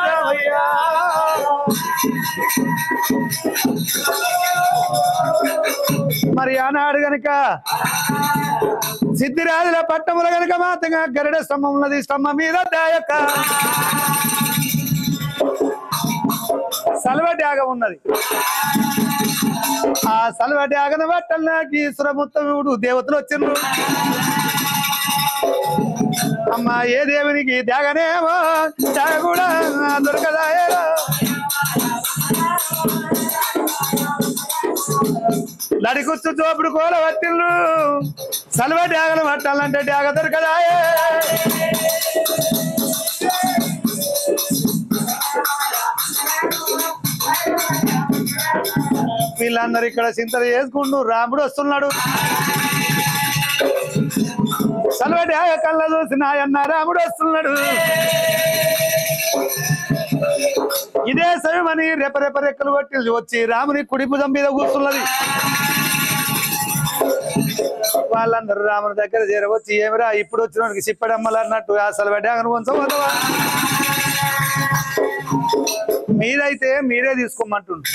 రామయ్య. మరి ఆనాడు గనుక సిద్ధిరాజుల పట్టముల గనుక మాతంగా గరుడ స్తంభం ఉన్నది. స్తంభం మీద దాయక సల్వ డ్యాగం ఉన్నది. ఆ సల్వ డ్యాగను బట్టల్లాకి ఈశ్వరముత్తముడు దేవతలు వచ్చిండ్రు. అమ్మా ఏ దేవునికి డ్యాగనేమో డ్యాగ కూడా దొరకదాయరా. లడికుచ్చు చోపుడు కోల పట్టిండ్రు. సల్వ డ్యాగలు పట్టాలంటే డ్యాగ దొరకదాయే. వీళ్ళందరూ ఇక్కడ చింతలు చేసుకుంటూ రాముడు వస్తున్నాడు. సల్వ డ్యాగ కళ్ళ చూసి నాయన్న రాముడు వస్తున్నాడు. ఇదే సమయమని రెపరెప రెక్కలు పట్టి వచ్చి రాముని కుడి భుజం మీద కూర్చున్నది. వాళ్ళందరూ రాముని దగ్గర చేరవచ్చి ఏమిరా ఇప్పుడు వచ్చినోడికి సిప్పడమ్మలు అన్నట్టు ఆ సల్వ డ్యాగను ఉంచవా, మీరైతే మీరే తీసుకోమంటుండ్రు.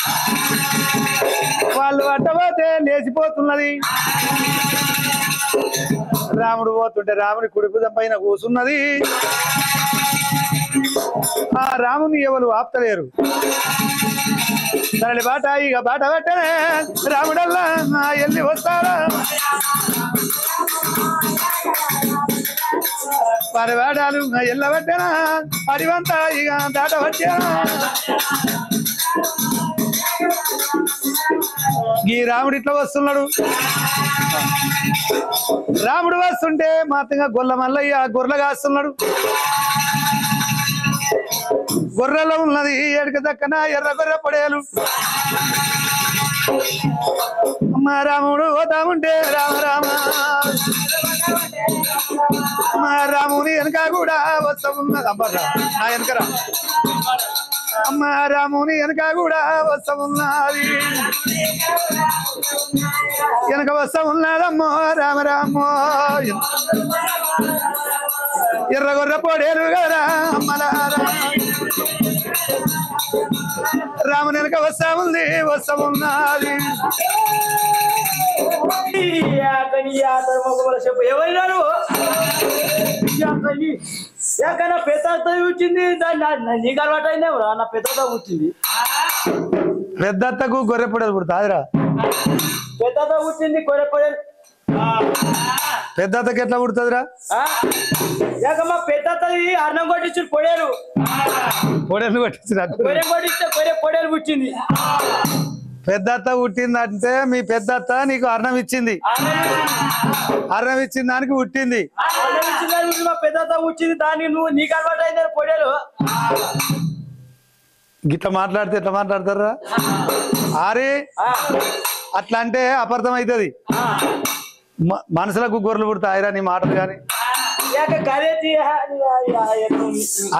వాళ్ళు అడ్డపోతే లేచిపోతున్నది. రాముడు పోతుంటే రాముని కుడి భుజం పైన కూర్చున్నది. ఆ రాముని ఎవరు ఆపుతలేరు. తనని బాట ఇక బాట పెట్టనే రాముడల్లా వెళ్ళి వస్తాడా. పరివాడాలు ఎల్లబట్టేనా అడివంతా ఇక దాట పట్టేనా. ఈ రాముడు ఇట్లా వస్తున్నాడు. రాముడు వస్తుంటే మాత్రంగా గొల్ల మల్లయ్య గొర్రెలు కాస్తున్నాడు. గొర్రెలో ఉన్నది ఏడుక దక్కన ఎర్ర గొర్రె పొడేలు. అమ్మ రాముడు పోతాముంటే రామ రామ. అమ్మ రాముని వెనక కూడా వస్తా ఉన్నది. అమ్మ నా వెనకరా. అమ్మ రాముని వెనక కూడా వస్తా ఉన్నది. వెనక వస్తా ఉన్నదమ్మో రామ రామో. ఎర్ర గొర్రె పొడేలు కదా అమ్మలారా. రాముని వెనక వస్తా ఉంది వస్తా ఉన్నది. ఎవరైనారు ఎక్కడైనా పెద్ద వచ్చింది. నీకు అలవాటు అయిందే నా పెద్ద వచ్చింది. పెద్దత్తకు గొర్రె పొడేలు పుడతాదిరా. పెద్ద వచ్చింది గొర్రె పొడేలు. పెద్దత్తకి ఎట్లా పుడుతుందిరా. మా పెద్ద అన్నం కొట్టించు పొడేలు. పొడేలు కొట్టించిన గొర్రె కొట్టిస్తే గొర్రె పొడేలు పుట్టింది. పెద్దత్త పుట్టిందంటే మీ పెద్దత్త నీకు అన్నం ఇచ్చింది. అన్నం ఇచ్చిన దానికి పుట్టింది. మా పెద్ద వచ్చింది దానికి నువ్వు నీకు అలవాటు అయింది పొడేలు. గిట్లా మాట్లాడితే ఎట్లా మాట్లాడతారా ఆరే. అట్లా అంటే అపార్థం అవుతుంది. మనసులకు గొర్రెలు పుడతాయిరా నీ మాటలు కానీ.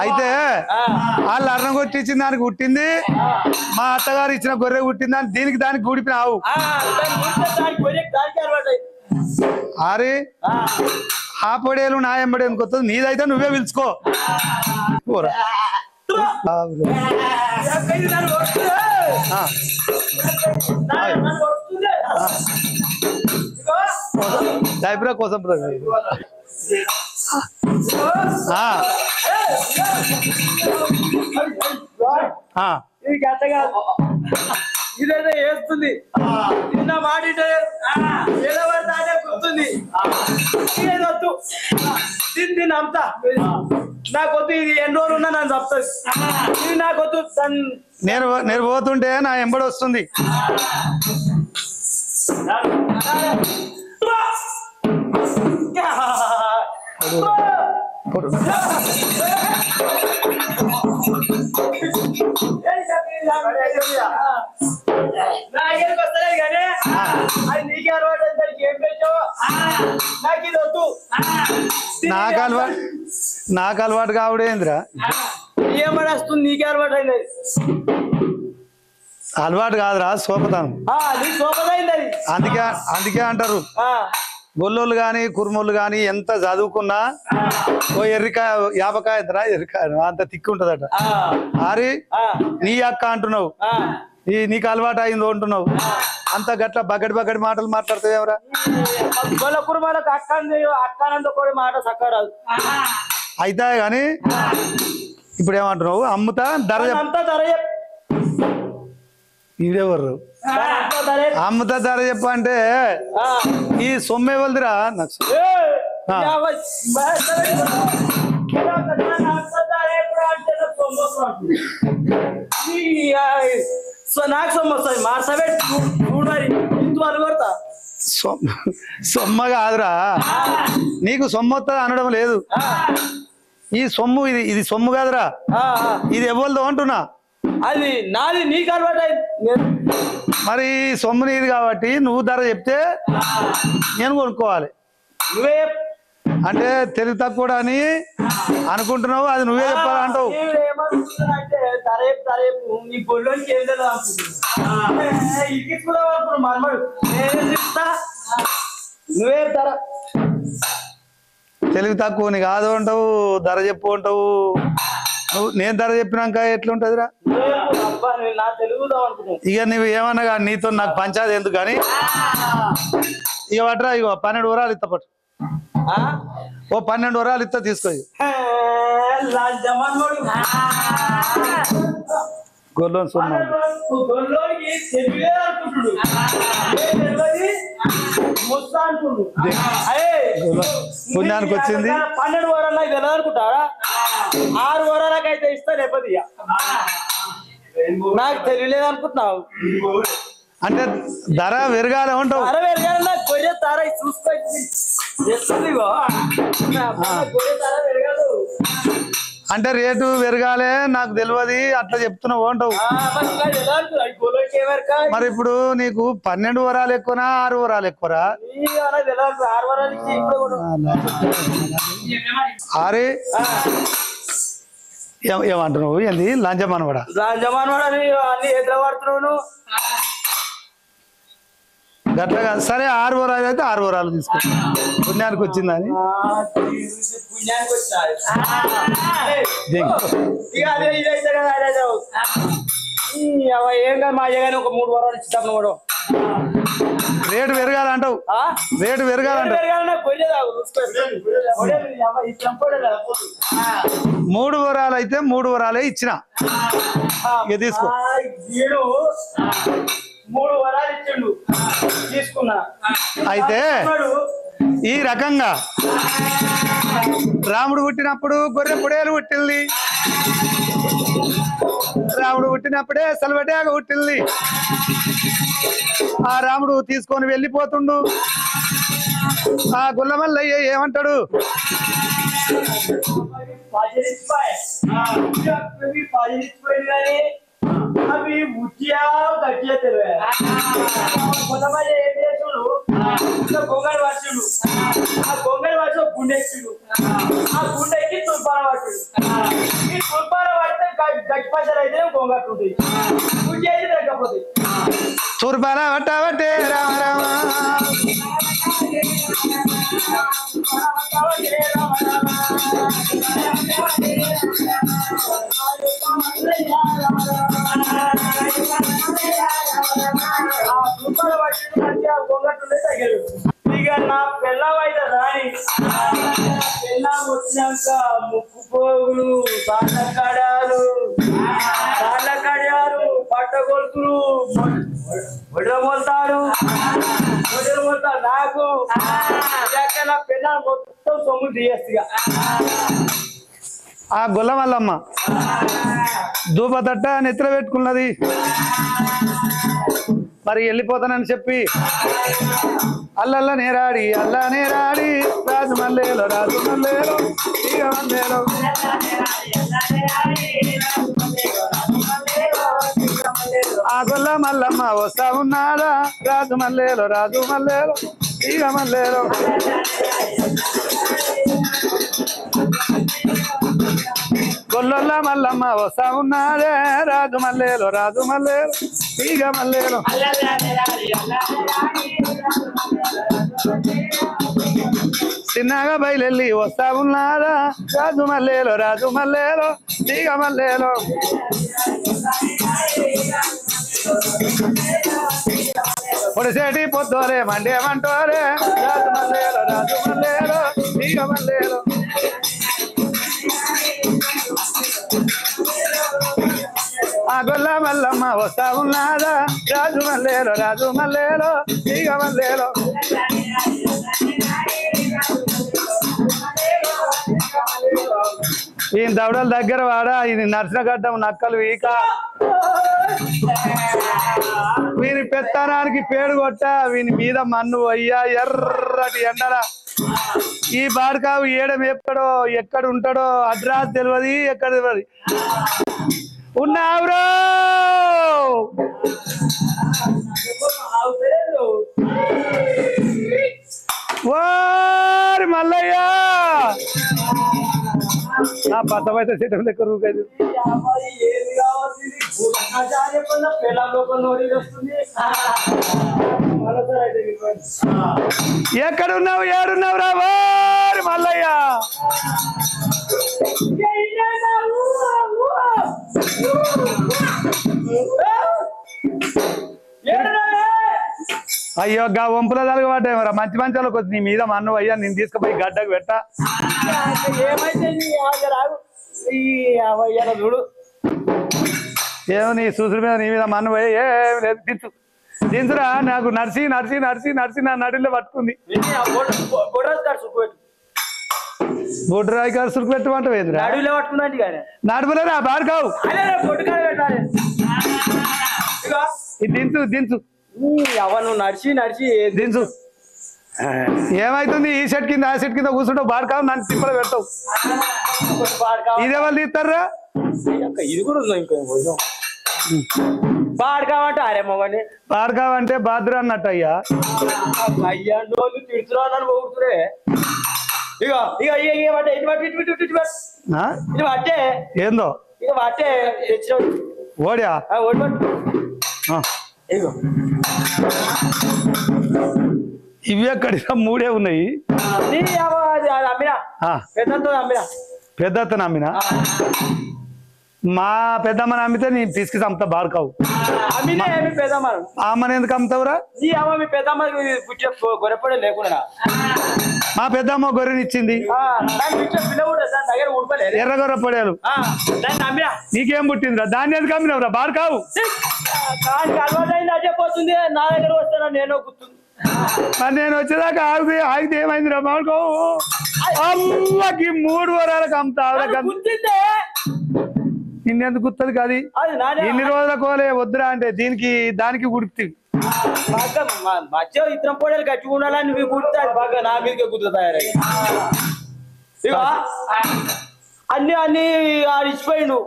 అయితే వాళ్ళు అన్నం కొట్టించిన దానికి పుట్టింది. మా అత్తగారు ఇచ్చిన గొర్రె పుట్టిందని దీనికి దానికి గుడిపినావు. అరే ఆ పొడేలు నా ఎంబడి ఎందుకు వస్తుంది. నీదైతే నువ్వే పిలుచుకో. డైబ్రా కోసం ఇదైతే వేస్తుంది. నిన్న మాట గుర్తుంది. వద్దు దీన్ని నమ్ముతా. నాకొద్దు ఇది ఎన్ని రోజులు ఉన్నా నన్ను చెప్తుంది. ఇది నాకొద్దు. నేను పోతుంటే నా ఎంబడి వస్తుంది. పొడు. నాకేం వస్తలేదు కానీ అది నీకే అలవాటు దానికి ఏం పెట్టావు నాకు ఇది వద్దు నాకు అలవాటు కావడేంద్రా ఏమని వస్తుంది నీకే అలవాటు అయింది అలవాటు కాదురా సోపతాను అది సోపదైంది అది అందుకే అంటారు గొల్లోళ్ళు గాని కుర్మోళ్ళు గాని ఎంత చదువుకున్నా ఓ ఎర్రికాయ యాపకాయ ఎర్రికాయ అంత తిక్కు ఉంటదట ఆరి నీ అక్క అంటున్నావు నీకు అలవాటు అయిందో అంటున్నావు అంత గట్ల బగడి మాటలు మాట్లాడుతావు ఎవరా గొల్ల కుర్మలకు అక్కనందు కూడా మాట సక్కరాదు అయితే గాని ఇప్పుడు ఏమంటున్నావు అమ్ముతా ధర ఈడెవరు అమ్ముతా ధర చెప్పంటే ఈ సొమ్ము ఎవరిదిరా నాకు నాకు సొమ్ము వస్తుంది మార్సబె చూడు మరి ఇంత వాళ్ళు కొడతా సొమ్మ కాదురా నీకు సొమ్ము వస్తుంది అనడం లేదు ఈ సొమ్ము ఇది సొమ్ము కాదురా ఇది ఎవరిదో అంటున్నా అది నాది నీకు అలవాటు మరి సొమ్ము నీది కాబట్టి నువ్వు ధర చెప్తే నేను కొనుక్కోవాలి నువ్వే అంటే తెలివి తక్కువ అని అనుకుంటున్నావు అది నువ్వే చెప్పాలంటావు ఏమనుకుంటున్నానంటే నీ పొల్లోనికి ఏం తెలియదు అనుకుంటున్నాను మనమడు నేనేం చెప్తా నువ్వే ధర తెలివి తక్కువ నీ కాదు అంటావు ధర చెప్పు అంటావు నువ్వు నేను ధర చెప్పినాక ఎట్లుంటదిరా ఇక నువ్వు ఏమన్నా కానీ నీతో నాకు పంచాది ఎందుకు కానీ ఇక పట్టరా ఇక 12 వరాలు ఇస్తా పట్టు ఓ 12 వరాలు ఇస్తా తీసుకో గొల్లోని సొమ్ము పుణ్యానికి వచ్చింది 12 వరాలు నాకు తెలియదు అనుకుంటారా 6 వరాలకు అయితే ఇస్తా లేకపోతే నాకు తెలియలేదు అనుకుంటున్నావు అంటే ధర పెరగాలి ఉంటావు ధర పెరగాలి నాకు గొర్రె ధర చూసుకోవచ్చు అంటే రేటు పెరగాలే నాకు తెలియదు అట్లా చెప్తున్నావు అంటావు మరి ఇప్పుడు నీకు 12 వరాలు ఎక్కువనా 6 వరాలు ఎక్కువరా ఆరే ఏమంటున్నావు ఏంది లంచమనవాడా అన్ని ఎట్లా పడుతున్నావు గట్ల కాదు సరే 6 వరాలు అయితే 6 వరాలు తీసుకో పుణ్యానికి వచ్చిందని ఏం కాదు మా అయ్యగానే ఒక 3 వరాలు ఇచ్చి కూడా రేటు పెరగాలంటావు రేటు పెరగాలంటావు 3 వరాలు అయితే 3 వరాలే ఇచ్చిన ఇక తీసుకో 3 వరాలు ఇచ్చిండు తీసుకున్నా అయితే ఈ రకంగా రాముడు పుట్టినప్పుడు గొర్రె పొడేలు పుట్టింది రాముడు పుట్టినప్పుడే సెలవటేగ పుట్టింది ఆ రాముడు తీసుకొని వెళ్ళిపోతుండు ఆ గుల్లమల్లయ్య ఏమంటాడు అవి ముఖ్యా గట్టిగా తెలియదు కొంతమంది ఏం చేస్తుడు గొంగళి వచ్చుడు ఆ గొంగళి వచ్చి గుండెక్కిడు ఆ గుండెక్కి తుల్పాల పట్టుడు ఈ తుల్పాల పడితే గట్టి పచ్చలు అయితే గొంగట్టుంటాయి గుడ్డి అయితే తగ్గపోతాయి తూర్పాల పట్టబట్టే రామ రామ ఇక నా పిల్లవైతే రాని పిల్లం వచ్చినాక ముక్కు పోగులు తాళ్ళకడాలు పట్టగొలుసులు ఒడ్డలు మొలుతాడు నాకు నా పిల్లలు మొత్తం సొమ్ము తీయస్తుగా ఆ గొల్లమల్లమ్మ దూపతట్ట నెత్తిన పెట్టుకున్నది మరి వెళ్ళిపోతానని చెప్పి అల్లల్ల నేరాడి రాజు మల్లేలో ఇక ఇక మల్లేలో ఆ గొల్ల మల్లమ్మ వస్తా ఉన్నారా రాజు మల్లేలో ఇక మల్లేలో గొల్ల మల్లమ్మ వస్తా ఉన్నారే రాజు మల్లేలో ఇక మల్లేలో చిన్నగా బయలెళ్ళి వస్తా ఉన్నారా రాజు మల్లేలో ఇక మల్లేలో పొడిసేటి పొద్దులే మండేమంటోరే రాజు మల్లేలో ఇక మల్లేలో ఆ గొల్ల మల్లమ్మ వస్తా ఉన్నారా రాజు మల్లేలో ఇక మల్లేలో ఈయన దవడల దగ్గర వాడా ఈయన నర్సనగడ్డం నక్కలు వీక వీని పెత్తనానికి పేడు కొట్ట వీని మీద మన్ను అయ్యా ఎర్రటి ఎండల ఈ బాడకావు ఏడం ఎక్కడ ఉంటాడో అడ్రస్ తెలియదు ఎక్కడ తెలియదు ఉన్నావురో ఓరి మల్లయ్య నా పట్టమైతే చెట్టు లెక్క రూపాయలు ఎక్కడున్నావు ఏడున్నావు రా ఓరి మల్లయ్య అయ్యో గా వంపుల తలగబడ్డామరా మంచి మంచాలకు వచ్చి నీ మీద మన్ను అయ్యా నేను తీసుకుపోయి గడ్డకు పెట్ట చూడు ఏమో నీ సూసుల మీద నీ మీద మన్ను పోయి ఏమి లేదు దించురా నాకు నడిచి నా నడిలో పట్టుకుంది బొడ్రాయి గారు సురుకు పెట్టమంటే వేదిరా నడుపులేరా బాడుకావు దించు నువ్వు నడిచి దించు ఏమైతుంది ఈ సెట్ కింద ఆ సెట్ కింద కూర్చుంటావు బాడుకావు నన్ను తిప్పలు పెడతావు ఇదేవాళ్ళు తీస్తారా ఇది కూడా ఉందా ఇంకో బాడుకావంటే అరే మమ్మల్ని బాడుకావంటే బాద్ర అన్నట్టు అయ్యా నువ్వు తిడుతున్నావు నన్ను పోగుతురే ఇక ఇక ఇక పట్టే ఇటు పట్టే ఏందో ఇక పట్టే తెచ్చిన ఓడియా ఓడి పట్టు ఇగో ఇవి ఎక్కడ మూడే ఉన్నాయి అమ్మినా పెద్దత్తను అమ్మినా మా పెద్దమ్మని అమ్మితే నీ తీసుకు అమ్ముతా బాడుకావు అమ్మని ఎందుకు అమ్ముతావురా గొర్రెపడే లేకుండా మా పెద్దమ్మ గొర్రెని ఇచ్చింది ఎర్ర గొర్రె పొడేలు నీకేం పుట్టిందిరా దాన్ని ఎందుకు అమ్మినావురా బాడుకావు అదే పోతుంది నా దగ్గర వస్తాను నేను గుర్తుంది మరి నేను వచ్చేదాకా ఆగితే ఏమైందిరా బాడుకావు అమ్మకి 3 వరాలకు అమ్ముతావురా ఇన్నెందుకు గుర్తుంది కాదు ఇన్ని రోజుల కోలే వద్దురా అంటే దానికి గుర్తి మధ్య ఇద్దరం పొడలు గట్టి ఉండాలని నువ్వు గుర్తాయి బాగా నా మీదకే గుర్తు తయారై అన్ని ఇచ్చిపోయిండు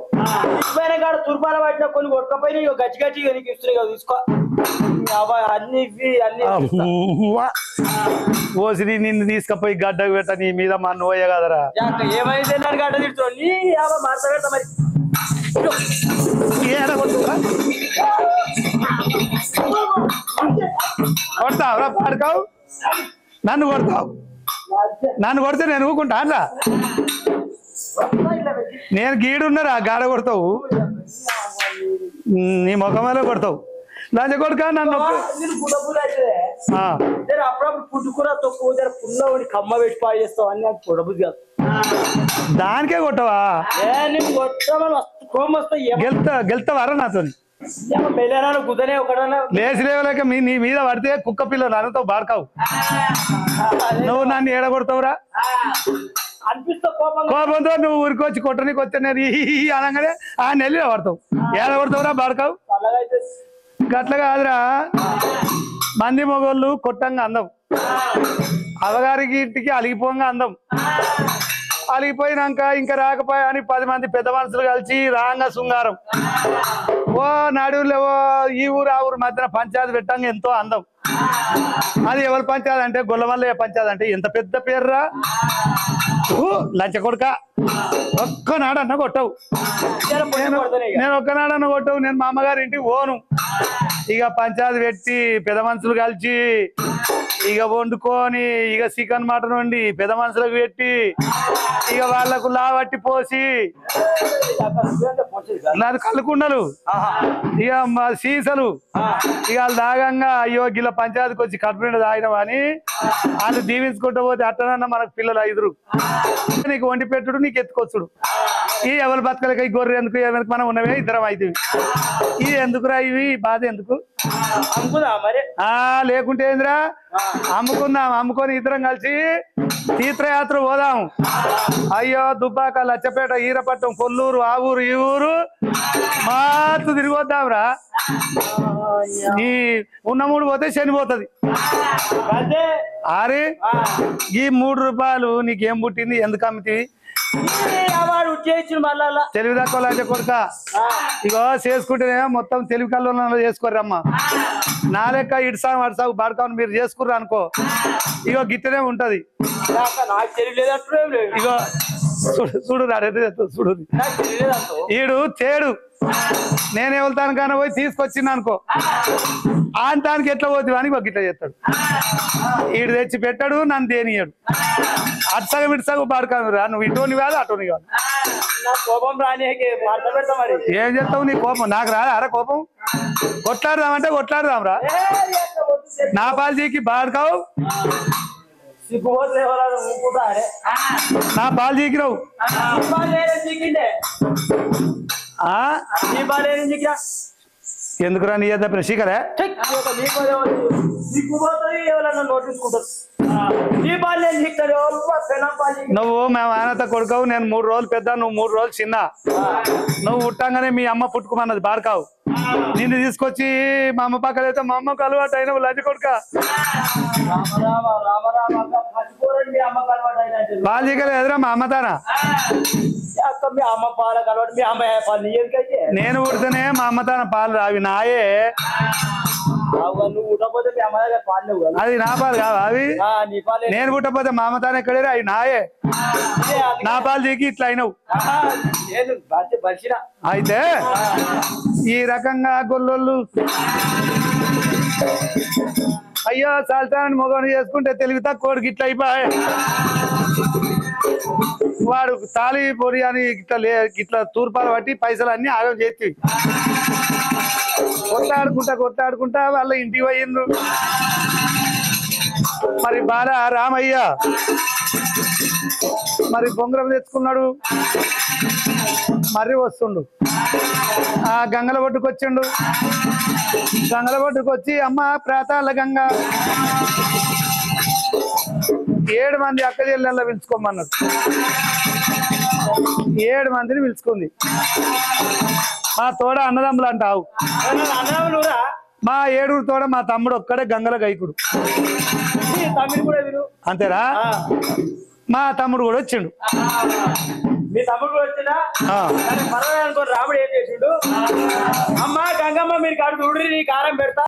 ఇచ్చిపోయిన కాడ తుర్పాల పట్టిన కొన్ని కొట్టకపోయినా ఇక గచ్చి నీకు ఇస్తున్నాయి కదా తీసుకో అన్ని ఓసిరి నిన్ను తీసుకపోయి గడ్డకు పెట్ట నీ మీద మా నోయ కదరా ఏమైంది నన్ను గడ్డ తిడుతున్నావు నీ మరత పెడతా మరి కొడతావురా పాడుకావు నన్ను కొడితే నేను ఊకుంటా అట్లా నేను గీడున్నారా గాడ కొడతావు నీ ముఖంలో కొడతావు లంచ కొడుక నన్ను అప్పుడప్పుడు పుట్టుకున్న తక్కువ పుల్ల కమ్మ పెట్టి పాడు చేస్తావు అని నాకు పొడబుద్ది కాదు దానికే కొట్టవా గెలుతావారా నాతో లేచి లేవలేక నీ మీద పడితే కుక్క పిల్లలు అనతో బాడుకావు నువ్వు నన్ను ఏడ కొడతావురా కోపంతో నువ్వు ఊరికొచ్చి కొట్టనికి వచ్చా నేను అనగానే ఆ నెల్లిలో పడతావు ఏడ కొడతావురా బాడుకావు గట్ల కాదురా మంది మొగోళ్ళు కొట్టంగా అందం అవగారికి ఇంటికి అలిగిపోంగా అందం అలిగిపోయినాక ఇంకా రాకపోయా అని 10 మంది పెద్ద మనుషులు కలిసి రాంగ శృంగారం. ఓ నడువులే ఓ ఈ ఊరు ఆ ఊరు మధ్యన పంచాయతీ పెట్టంగా ఎంతో అందం. అది ఎవరు పంచాయతీ అంటే గొల్లమల్లయ్య పంచాయతీ. అంటే ఎంత పెద్ద పేర్రా, లంచ కొడుక, ఒక్కనాడన్న కొట్టవు. నేను ఒక్కనాడన్న కొట్టవు. నేను మా అమ్మగారి ఇంటికి పోను. ఇక పంచాయతీ పెట్టి పెద్ద మనుషులు కలిసి ఇక వండుకొని ఇక చికెన్ మటన్ వండి పెద్ద మనుషులకు పెట్టి ఇక వాళ్ళకు లావట్టి పోసి నాది కళ్ళుకుండలు ఇక మా సీసలు ఇక వాళ్ళు దాగంగా అయ్యో గిల్ల పంచాయతీకి వచ్చి కడుపు నిండా తాగినాం అని వాళ్ళు దీవించుకుంటూ పోతే అట్టనన్నా మనకు పిల్లలు 5 నీకు వండి పెట్టుడు నీకు ఎత్తుకొచ్చుడు. ఈ ఎవరు బతకలేక ఈ గొర్రె ఎందుకు ఎవరికి మనం ఉన్నవే 2 అవుతుంది. ఇది ఎందుకురా ఇవి బాధ ఎందుకు మరి లేకుంటే ఏందిరా అమ్ముకుందాం. అమ్ముకొని 2 కలిసి తీర్థయాత్ర పోదాం. అయ్యో దుబ్బాక లచ్చపేట ఈరపట్నం కొల్లూరు ఆ ఊరు ఈ ఊరు మాతు తిరిగి వద్దాంరా. ఈ ఉన్న 3 పోతే శని పోతుంది. అరే ఈ 3 రూపాయలు నీకేం పుట్టింది ఎందుకు అమ్మితివి? తెలివి తక్కువ లాంటి కొడుక ఇగో చేసుకుంటేనే మొత్తం తెలివి కల్లో చేసుకోర్రమ్మా. నా లెక్క ఇడ్సాం అడ్సాగు బాడుకాను మీరు చేసుకుర్రు అనుకో ఇగో గిట్టనే ఉంటది. ఇగో చూడు చూడు ఈడు తేడు. నేనే వెళ్తాను కానీ పోయి తీసుకొచ్చింది అనుకో ఆంతానికి ఎట్లా పోతుంది అని గిట్లా చేస్తాడు. ఈడు తెచ్చి పెట్టాడు నన్ను దేనియాడు. అట్సగం ఇటుసగం పాడుకాను రా. నువ్వు ఇటోని కాదు అటోని కాదు. ఏం చేస్తావు నీ కోపం నాకు రాదా? అరే కోపం కొట్లాడదామంటే కొట్లాడదాం రా. నా పాలజీకి బాడుకావు నా పాలు చీకిరావు. ఎందుకురా నీ చెప్పిన శీకరే నువ్వు మేము ఆయనతో కొడుకావు. నేను 3 రోజులు పెద్ద నువ్వు 3 రోజులు చిన్న. నువ్వు పుట్టంగానే మీ అమ్మ పుట్టుకోమన్నది బాడుకావు. నిన్ను తీసుకొచ్చి మా అమ్మ పక్కన అయితే మా అమ్మకు అలవాటు అయిన లంచ కొడుక పాలు చీకలే ఎదురా మా అమ్మతానా. నేను పుడితేనే మా అమ్మతాన పాలు అవి నాయే. అది నా పాలు కావా అవి? నేను పుట్టపోతే మా అమ్మతాన ఎక్కడే అవి నాయే. నా పాలు చీకి ఇట్లా అయినవు. అయితే ఈ రకంగా గొల్లోళ్ళు అయ్యో సాల్తానని మొగని చేసుకుంటే తెలివి తక్కువ ఇట్లా అయిపోయా. వాడు తాళి పొడి అని ఇట్లా తూర్పాలు పట్టి పైసలు అన్ని ఆగం చేసి కొట్లాడుకుంటా వాళ్ళ ఇంటికి పోయిండ్రు. మరి బాల రామయ్య మరి బొంగరం తెచ్చుకున్నాడు. మర్రి వస్తుండు. ఆ గంగల ఒడ్డుకు వచ్చిండు. గంగల ఒడ్డుకు వచ్చి అమ్మ ప్రాతాల గంగ 7 మంది అక్క చెల్లెళ్ళ పిలుచుకోమన్నాడు. 7 మందిని పిలుచుకుంది. మా తోడ అన్నదమ్ములు అంటావు. మా 7 తోడ మా తమ్ముడు ఒక్కడే గంగల గైకుడు. అంతేరా? మా తమ్ముడు కూడా వచ్చిండు. మీ తమ్ముడు కూడా వచ్చినా పర్వాలేదు అనుకో. రాముడు ఏం చేసిండు? అమ్మ గంగమ్మ మీరు కాడు చూడ్రి నీ కారం పెడతా.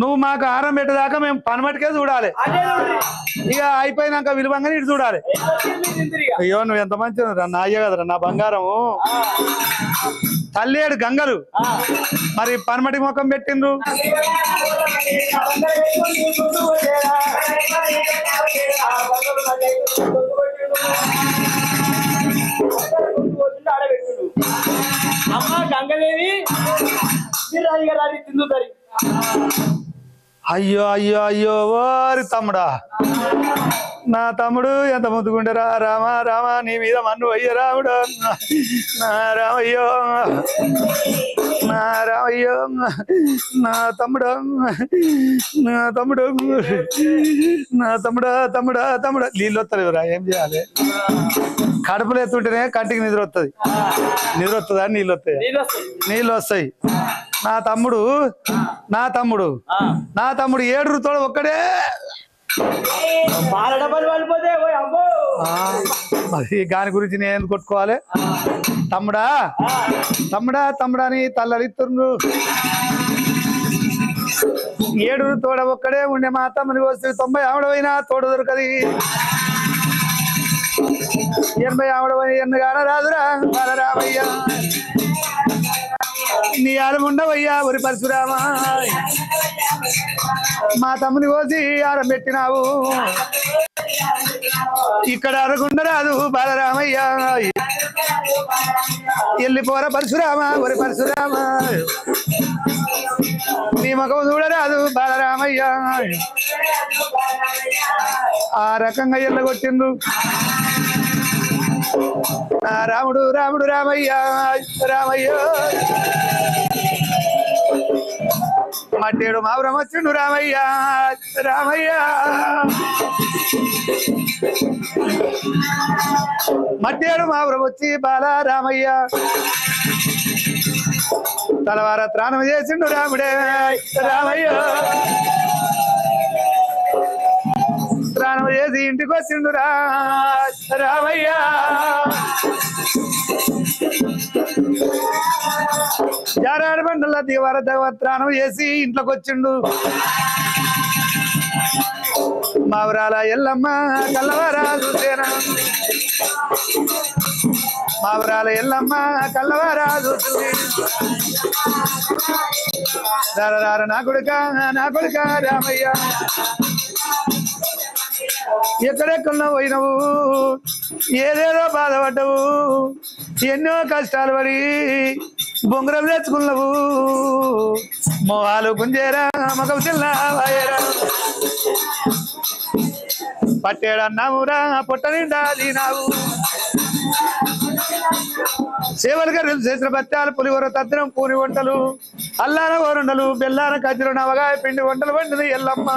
నువ్వు మాకు ఆరం పెట్టేదాకా మేము పని మట్టుకే చూడాలి. ఇక అయిపోయినాక విలువంగానే ఇటు చూడాలి. అయ్యో నువ్వు ఎంత మంచిది నా అయ్య కదరా నా బంగారము. తల్లేడు గంగలు మరి పనమటి ముఖం పెట్టిండ్రు. అమ్మ గంగదేవి తిందుతారు. అయ్యో అయ్యో అయ్యో ఓరి తమ్ముడా నా తమ్ముడు ఎంత ముద్దుకుంటారా. రామా రామా నీ మీద మన్ను అయ్యో రాముడు. నా రామయ్యో నా రామయ్యో నా తమ్ముడు నా తమ్ముడు నా తమ్ముడా తమ్ముడా తమ్ముడా. నీళ్ళు వస్తలేవురా ఏం చేయాలి? కడుపులు ఎత్తుంటేనే కంటికి నిద్ర వస్తుంది. నిద్ర వస్తుందా? నీళ్ళు వస్తాయి. నీళ్ళు వస్తాయి. నా తమ్ముడు 7 తోడు ఒక్కడే పాల డబ్బాలు పడిపోతే అమ్మో మరి దాని గురించి నేను ఎందుకు కొట్టుకోవాలి? తమ్ముడా తమ్ముడా తమ్ముడా అని తల్లలిత్తుండ్రు. 7 తోడ ఒక్కడే ఉండే మా తమ్ముని వస్తే 90 ఆవిడవైనా తోడు దొరకది. 80 ఆవిడవై ఎన్నగాన రాదురా రామయ్య. నీ ఆడముండవయ్యా ఒరి పరశురామ. మా తమ్ముని కోసి ఆరం పెట్టినావు, ఇక్కడ అరగుండ రాదు బాలరామయ్య. వెళ్ళిపోర పరశురామ ఒరి పరశురామ. నీ ముఖం చూడరాదు బాలరామయ్య. ఆ రకంగా ఎల్లగొట్టిండ్రు నా రాముడు రాముడు రామయ్య రామయ్య. మట్టేడు మావురం వచ్చిండు రామయ్య రామయ్య. మట్టేడు మావురం వచ్చి బాల రామయ్య. తలవార త్రాణం చేసిండు రాముడే రామయ్య. త్రాణం చేసి ఇంటికి వచ్చిండు రామయ్య. జారాడు బండల దివార త్రాణం చేసి ఇంట్లోకి వచ్చిండు. మావరాల ఎల్లమ్మ కల్లవరాజు సేన. మావరాల ఎల్లమ్మ కల్లవరాజు రార నా కొడుక రామయ్య. ఎక్కడెక్కడో పోయినవు, ఏదేదో బాధపడ్డవు, ఎన్నో కష్టాలు పడి బొంగరం తెచ్చుకున్నావు. మోహాలు గుంజేరా మగం చిల్లావాయరా. పట్టేడన్నావురా పొట్ట నిండా తినావు. సేవలు గర్రెలు చేసిన బత్తాలు పులిహోర తద్దినం పూరి వంటలు అల్లాన ఓరుండలు బెల్లాన కజ్జలు నవగాయ పిండి వంటలు వండిన ఎల్లమ్మ.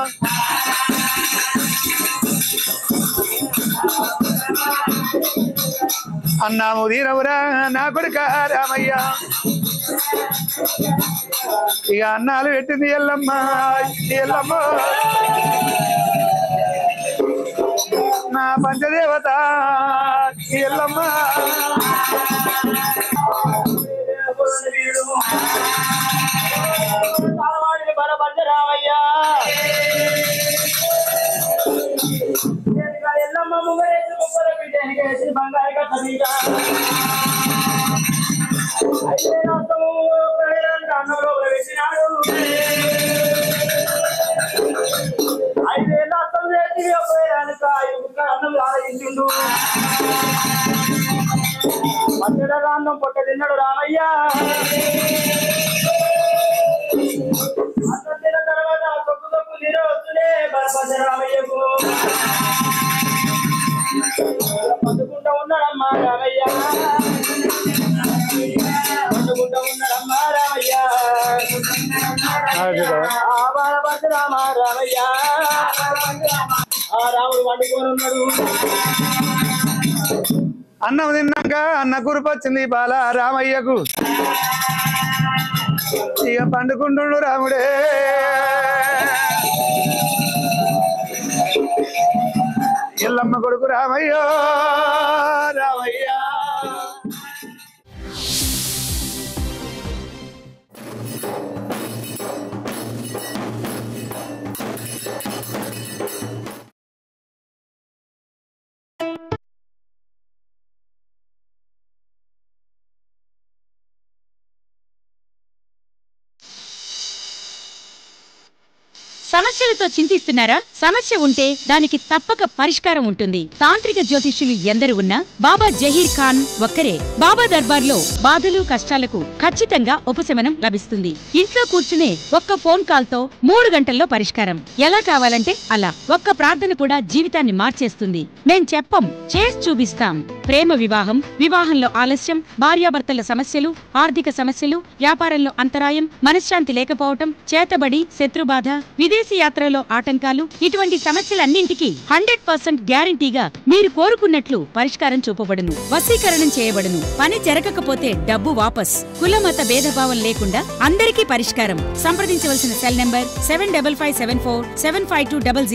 అన్నాము దీనవురా నా కొడుక రామయ్య. ఇక అన్నాలు పెట్టింది ఎల్లమ్మ ఎల్లమ్మ. నా పంచదేవత ఎల్లమ్మ. ఎల్లమ్మ ముంగరేసి ముప్పల బిడ్డ బంగారు కట్టమీద అయితే అన్నము అన్నంలో వేసినాడు. అయితే అర్థం చేసి అన్నం ఆలోచించిండు. పచ్చడగా అన్నం పొట్ట తిన్నాడు రామయ్య. అన్నం తిన్న తర్వాత తొక్కు తొక్కు నీరు వస్తూనే బలపడ్డ రామయ్యకు. పట్టుకుంటా ఉన్నాడమ్మా రామయ్య. పట్టుకుంటా ఉన్నాడమ్మా రామయ్య. బాలపడ్డ రామ రామయ్య. ఆ రాముడు వండుకొని ఉన్నాడు. అన్నం తిన్నాక అన్న కురుపొచ్చింది బాల రామయ్యకు. ఇక పండుకుంటుండు రాముడే. ఎల్లమ్మ కొడుకు రామయ్య రామయ్య. సమస్యలతో చింతిస్తున్నారా? సమస్య ఉంటే దానికి తప్పక పరిష్కారం ఉంటుంది. తాంత్రిక జ్యోతిష్యులు ఎందరు ఉన్నా బాబా జహీర్ ఖాన్ ఒక్కరే. బాబా దర్బార్లో బాధలు కష్టాలకు ఖచ్చితంగా ఉపశమనం లభిస్తుంది. ఇంట్లో కూర్చునే ఒక్క ఫోన్ కాల్ తో 3 గంటల్లో పరిష్కారం. ఎలా కావాలంటే అలా. ఒక్క ప్రార్థన కూడా జీవితాన్ని మార్చేస్తుంది. మేం చెప్పం, చేసి చూపిస్తాం. ప్రేమ వివాహం, వివాహంలో ఆలస్యం, భార్యాభర్తల సమస్యలు, ఆర్థిక సమస్యలు, వ్యాపారంలో అంతరాయం, మనశ్శాంతి లేకపోవటం, చేతబడి, శత్రుబాధ, విదేశీ యాత్రలో ఆటంకాలు, ఇటువంటి సమస్యలన్నింటికీ 100% గ్యారంటీగా మీరు కోరుకున్నట్లు పరిష్కారం చూపబడును. వశీకరణం చేయబడును. పని జరగకపోతే డబ్బు వాపస్. కుల మత భేదభావం లేకుండా అందరికీ పరిష్కారం. సంప్రదించవలసిన సెల్ నంబర్ 7557475200.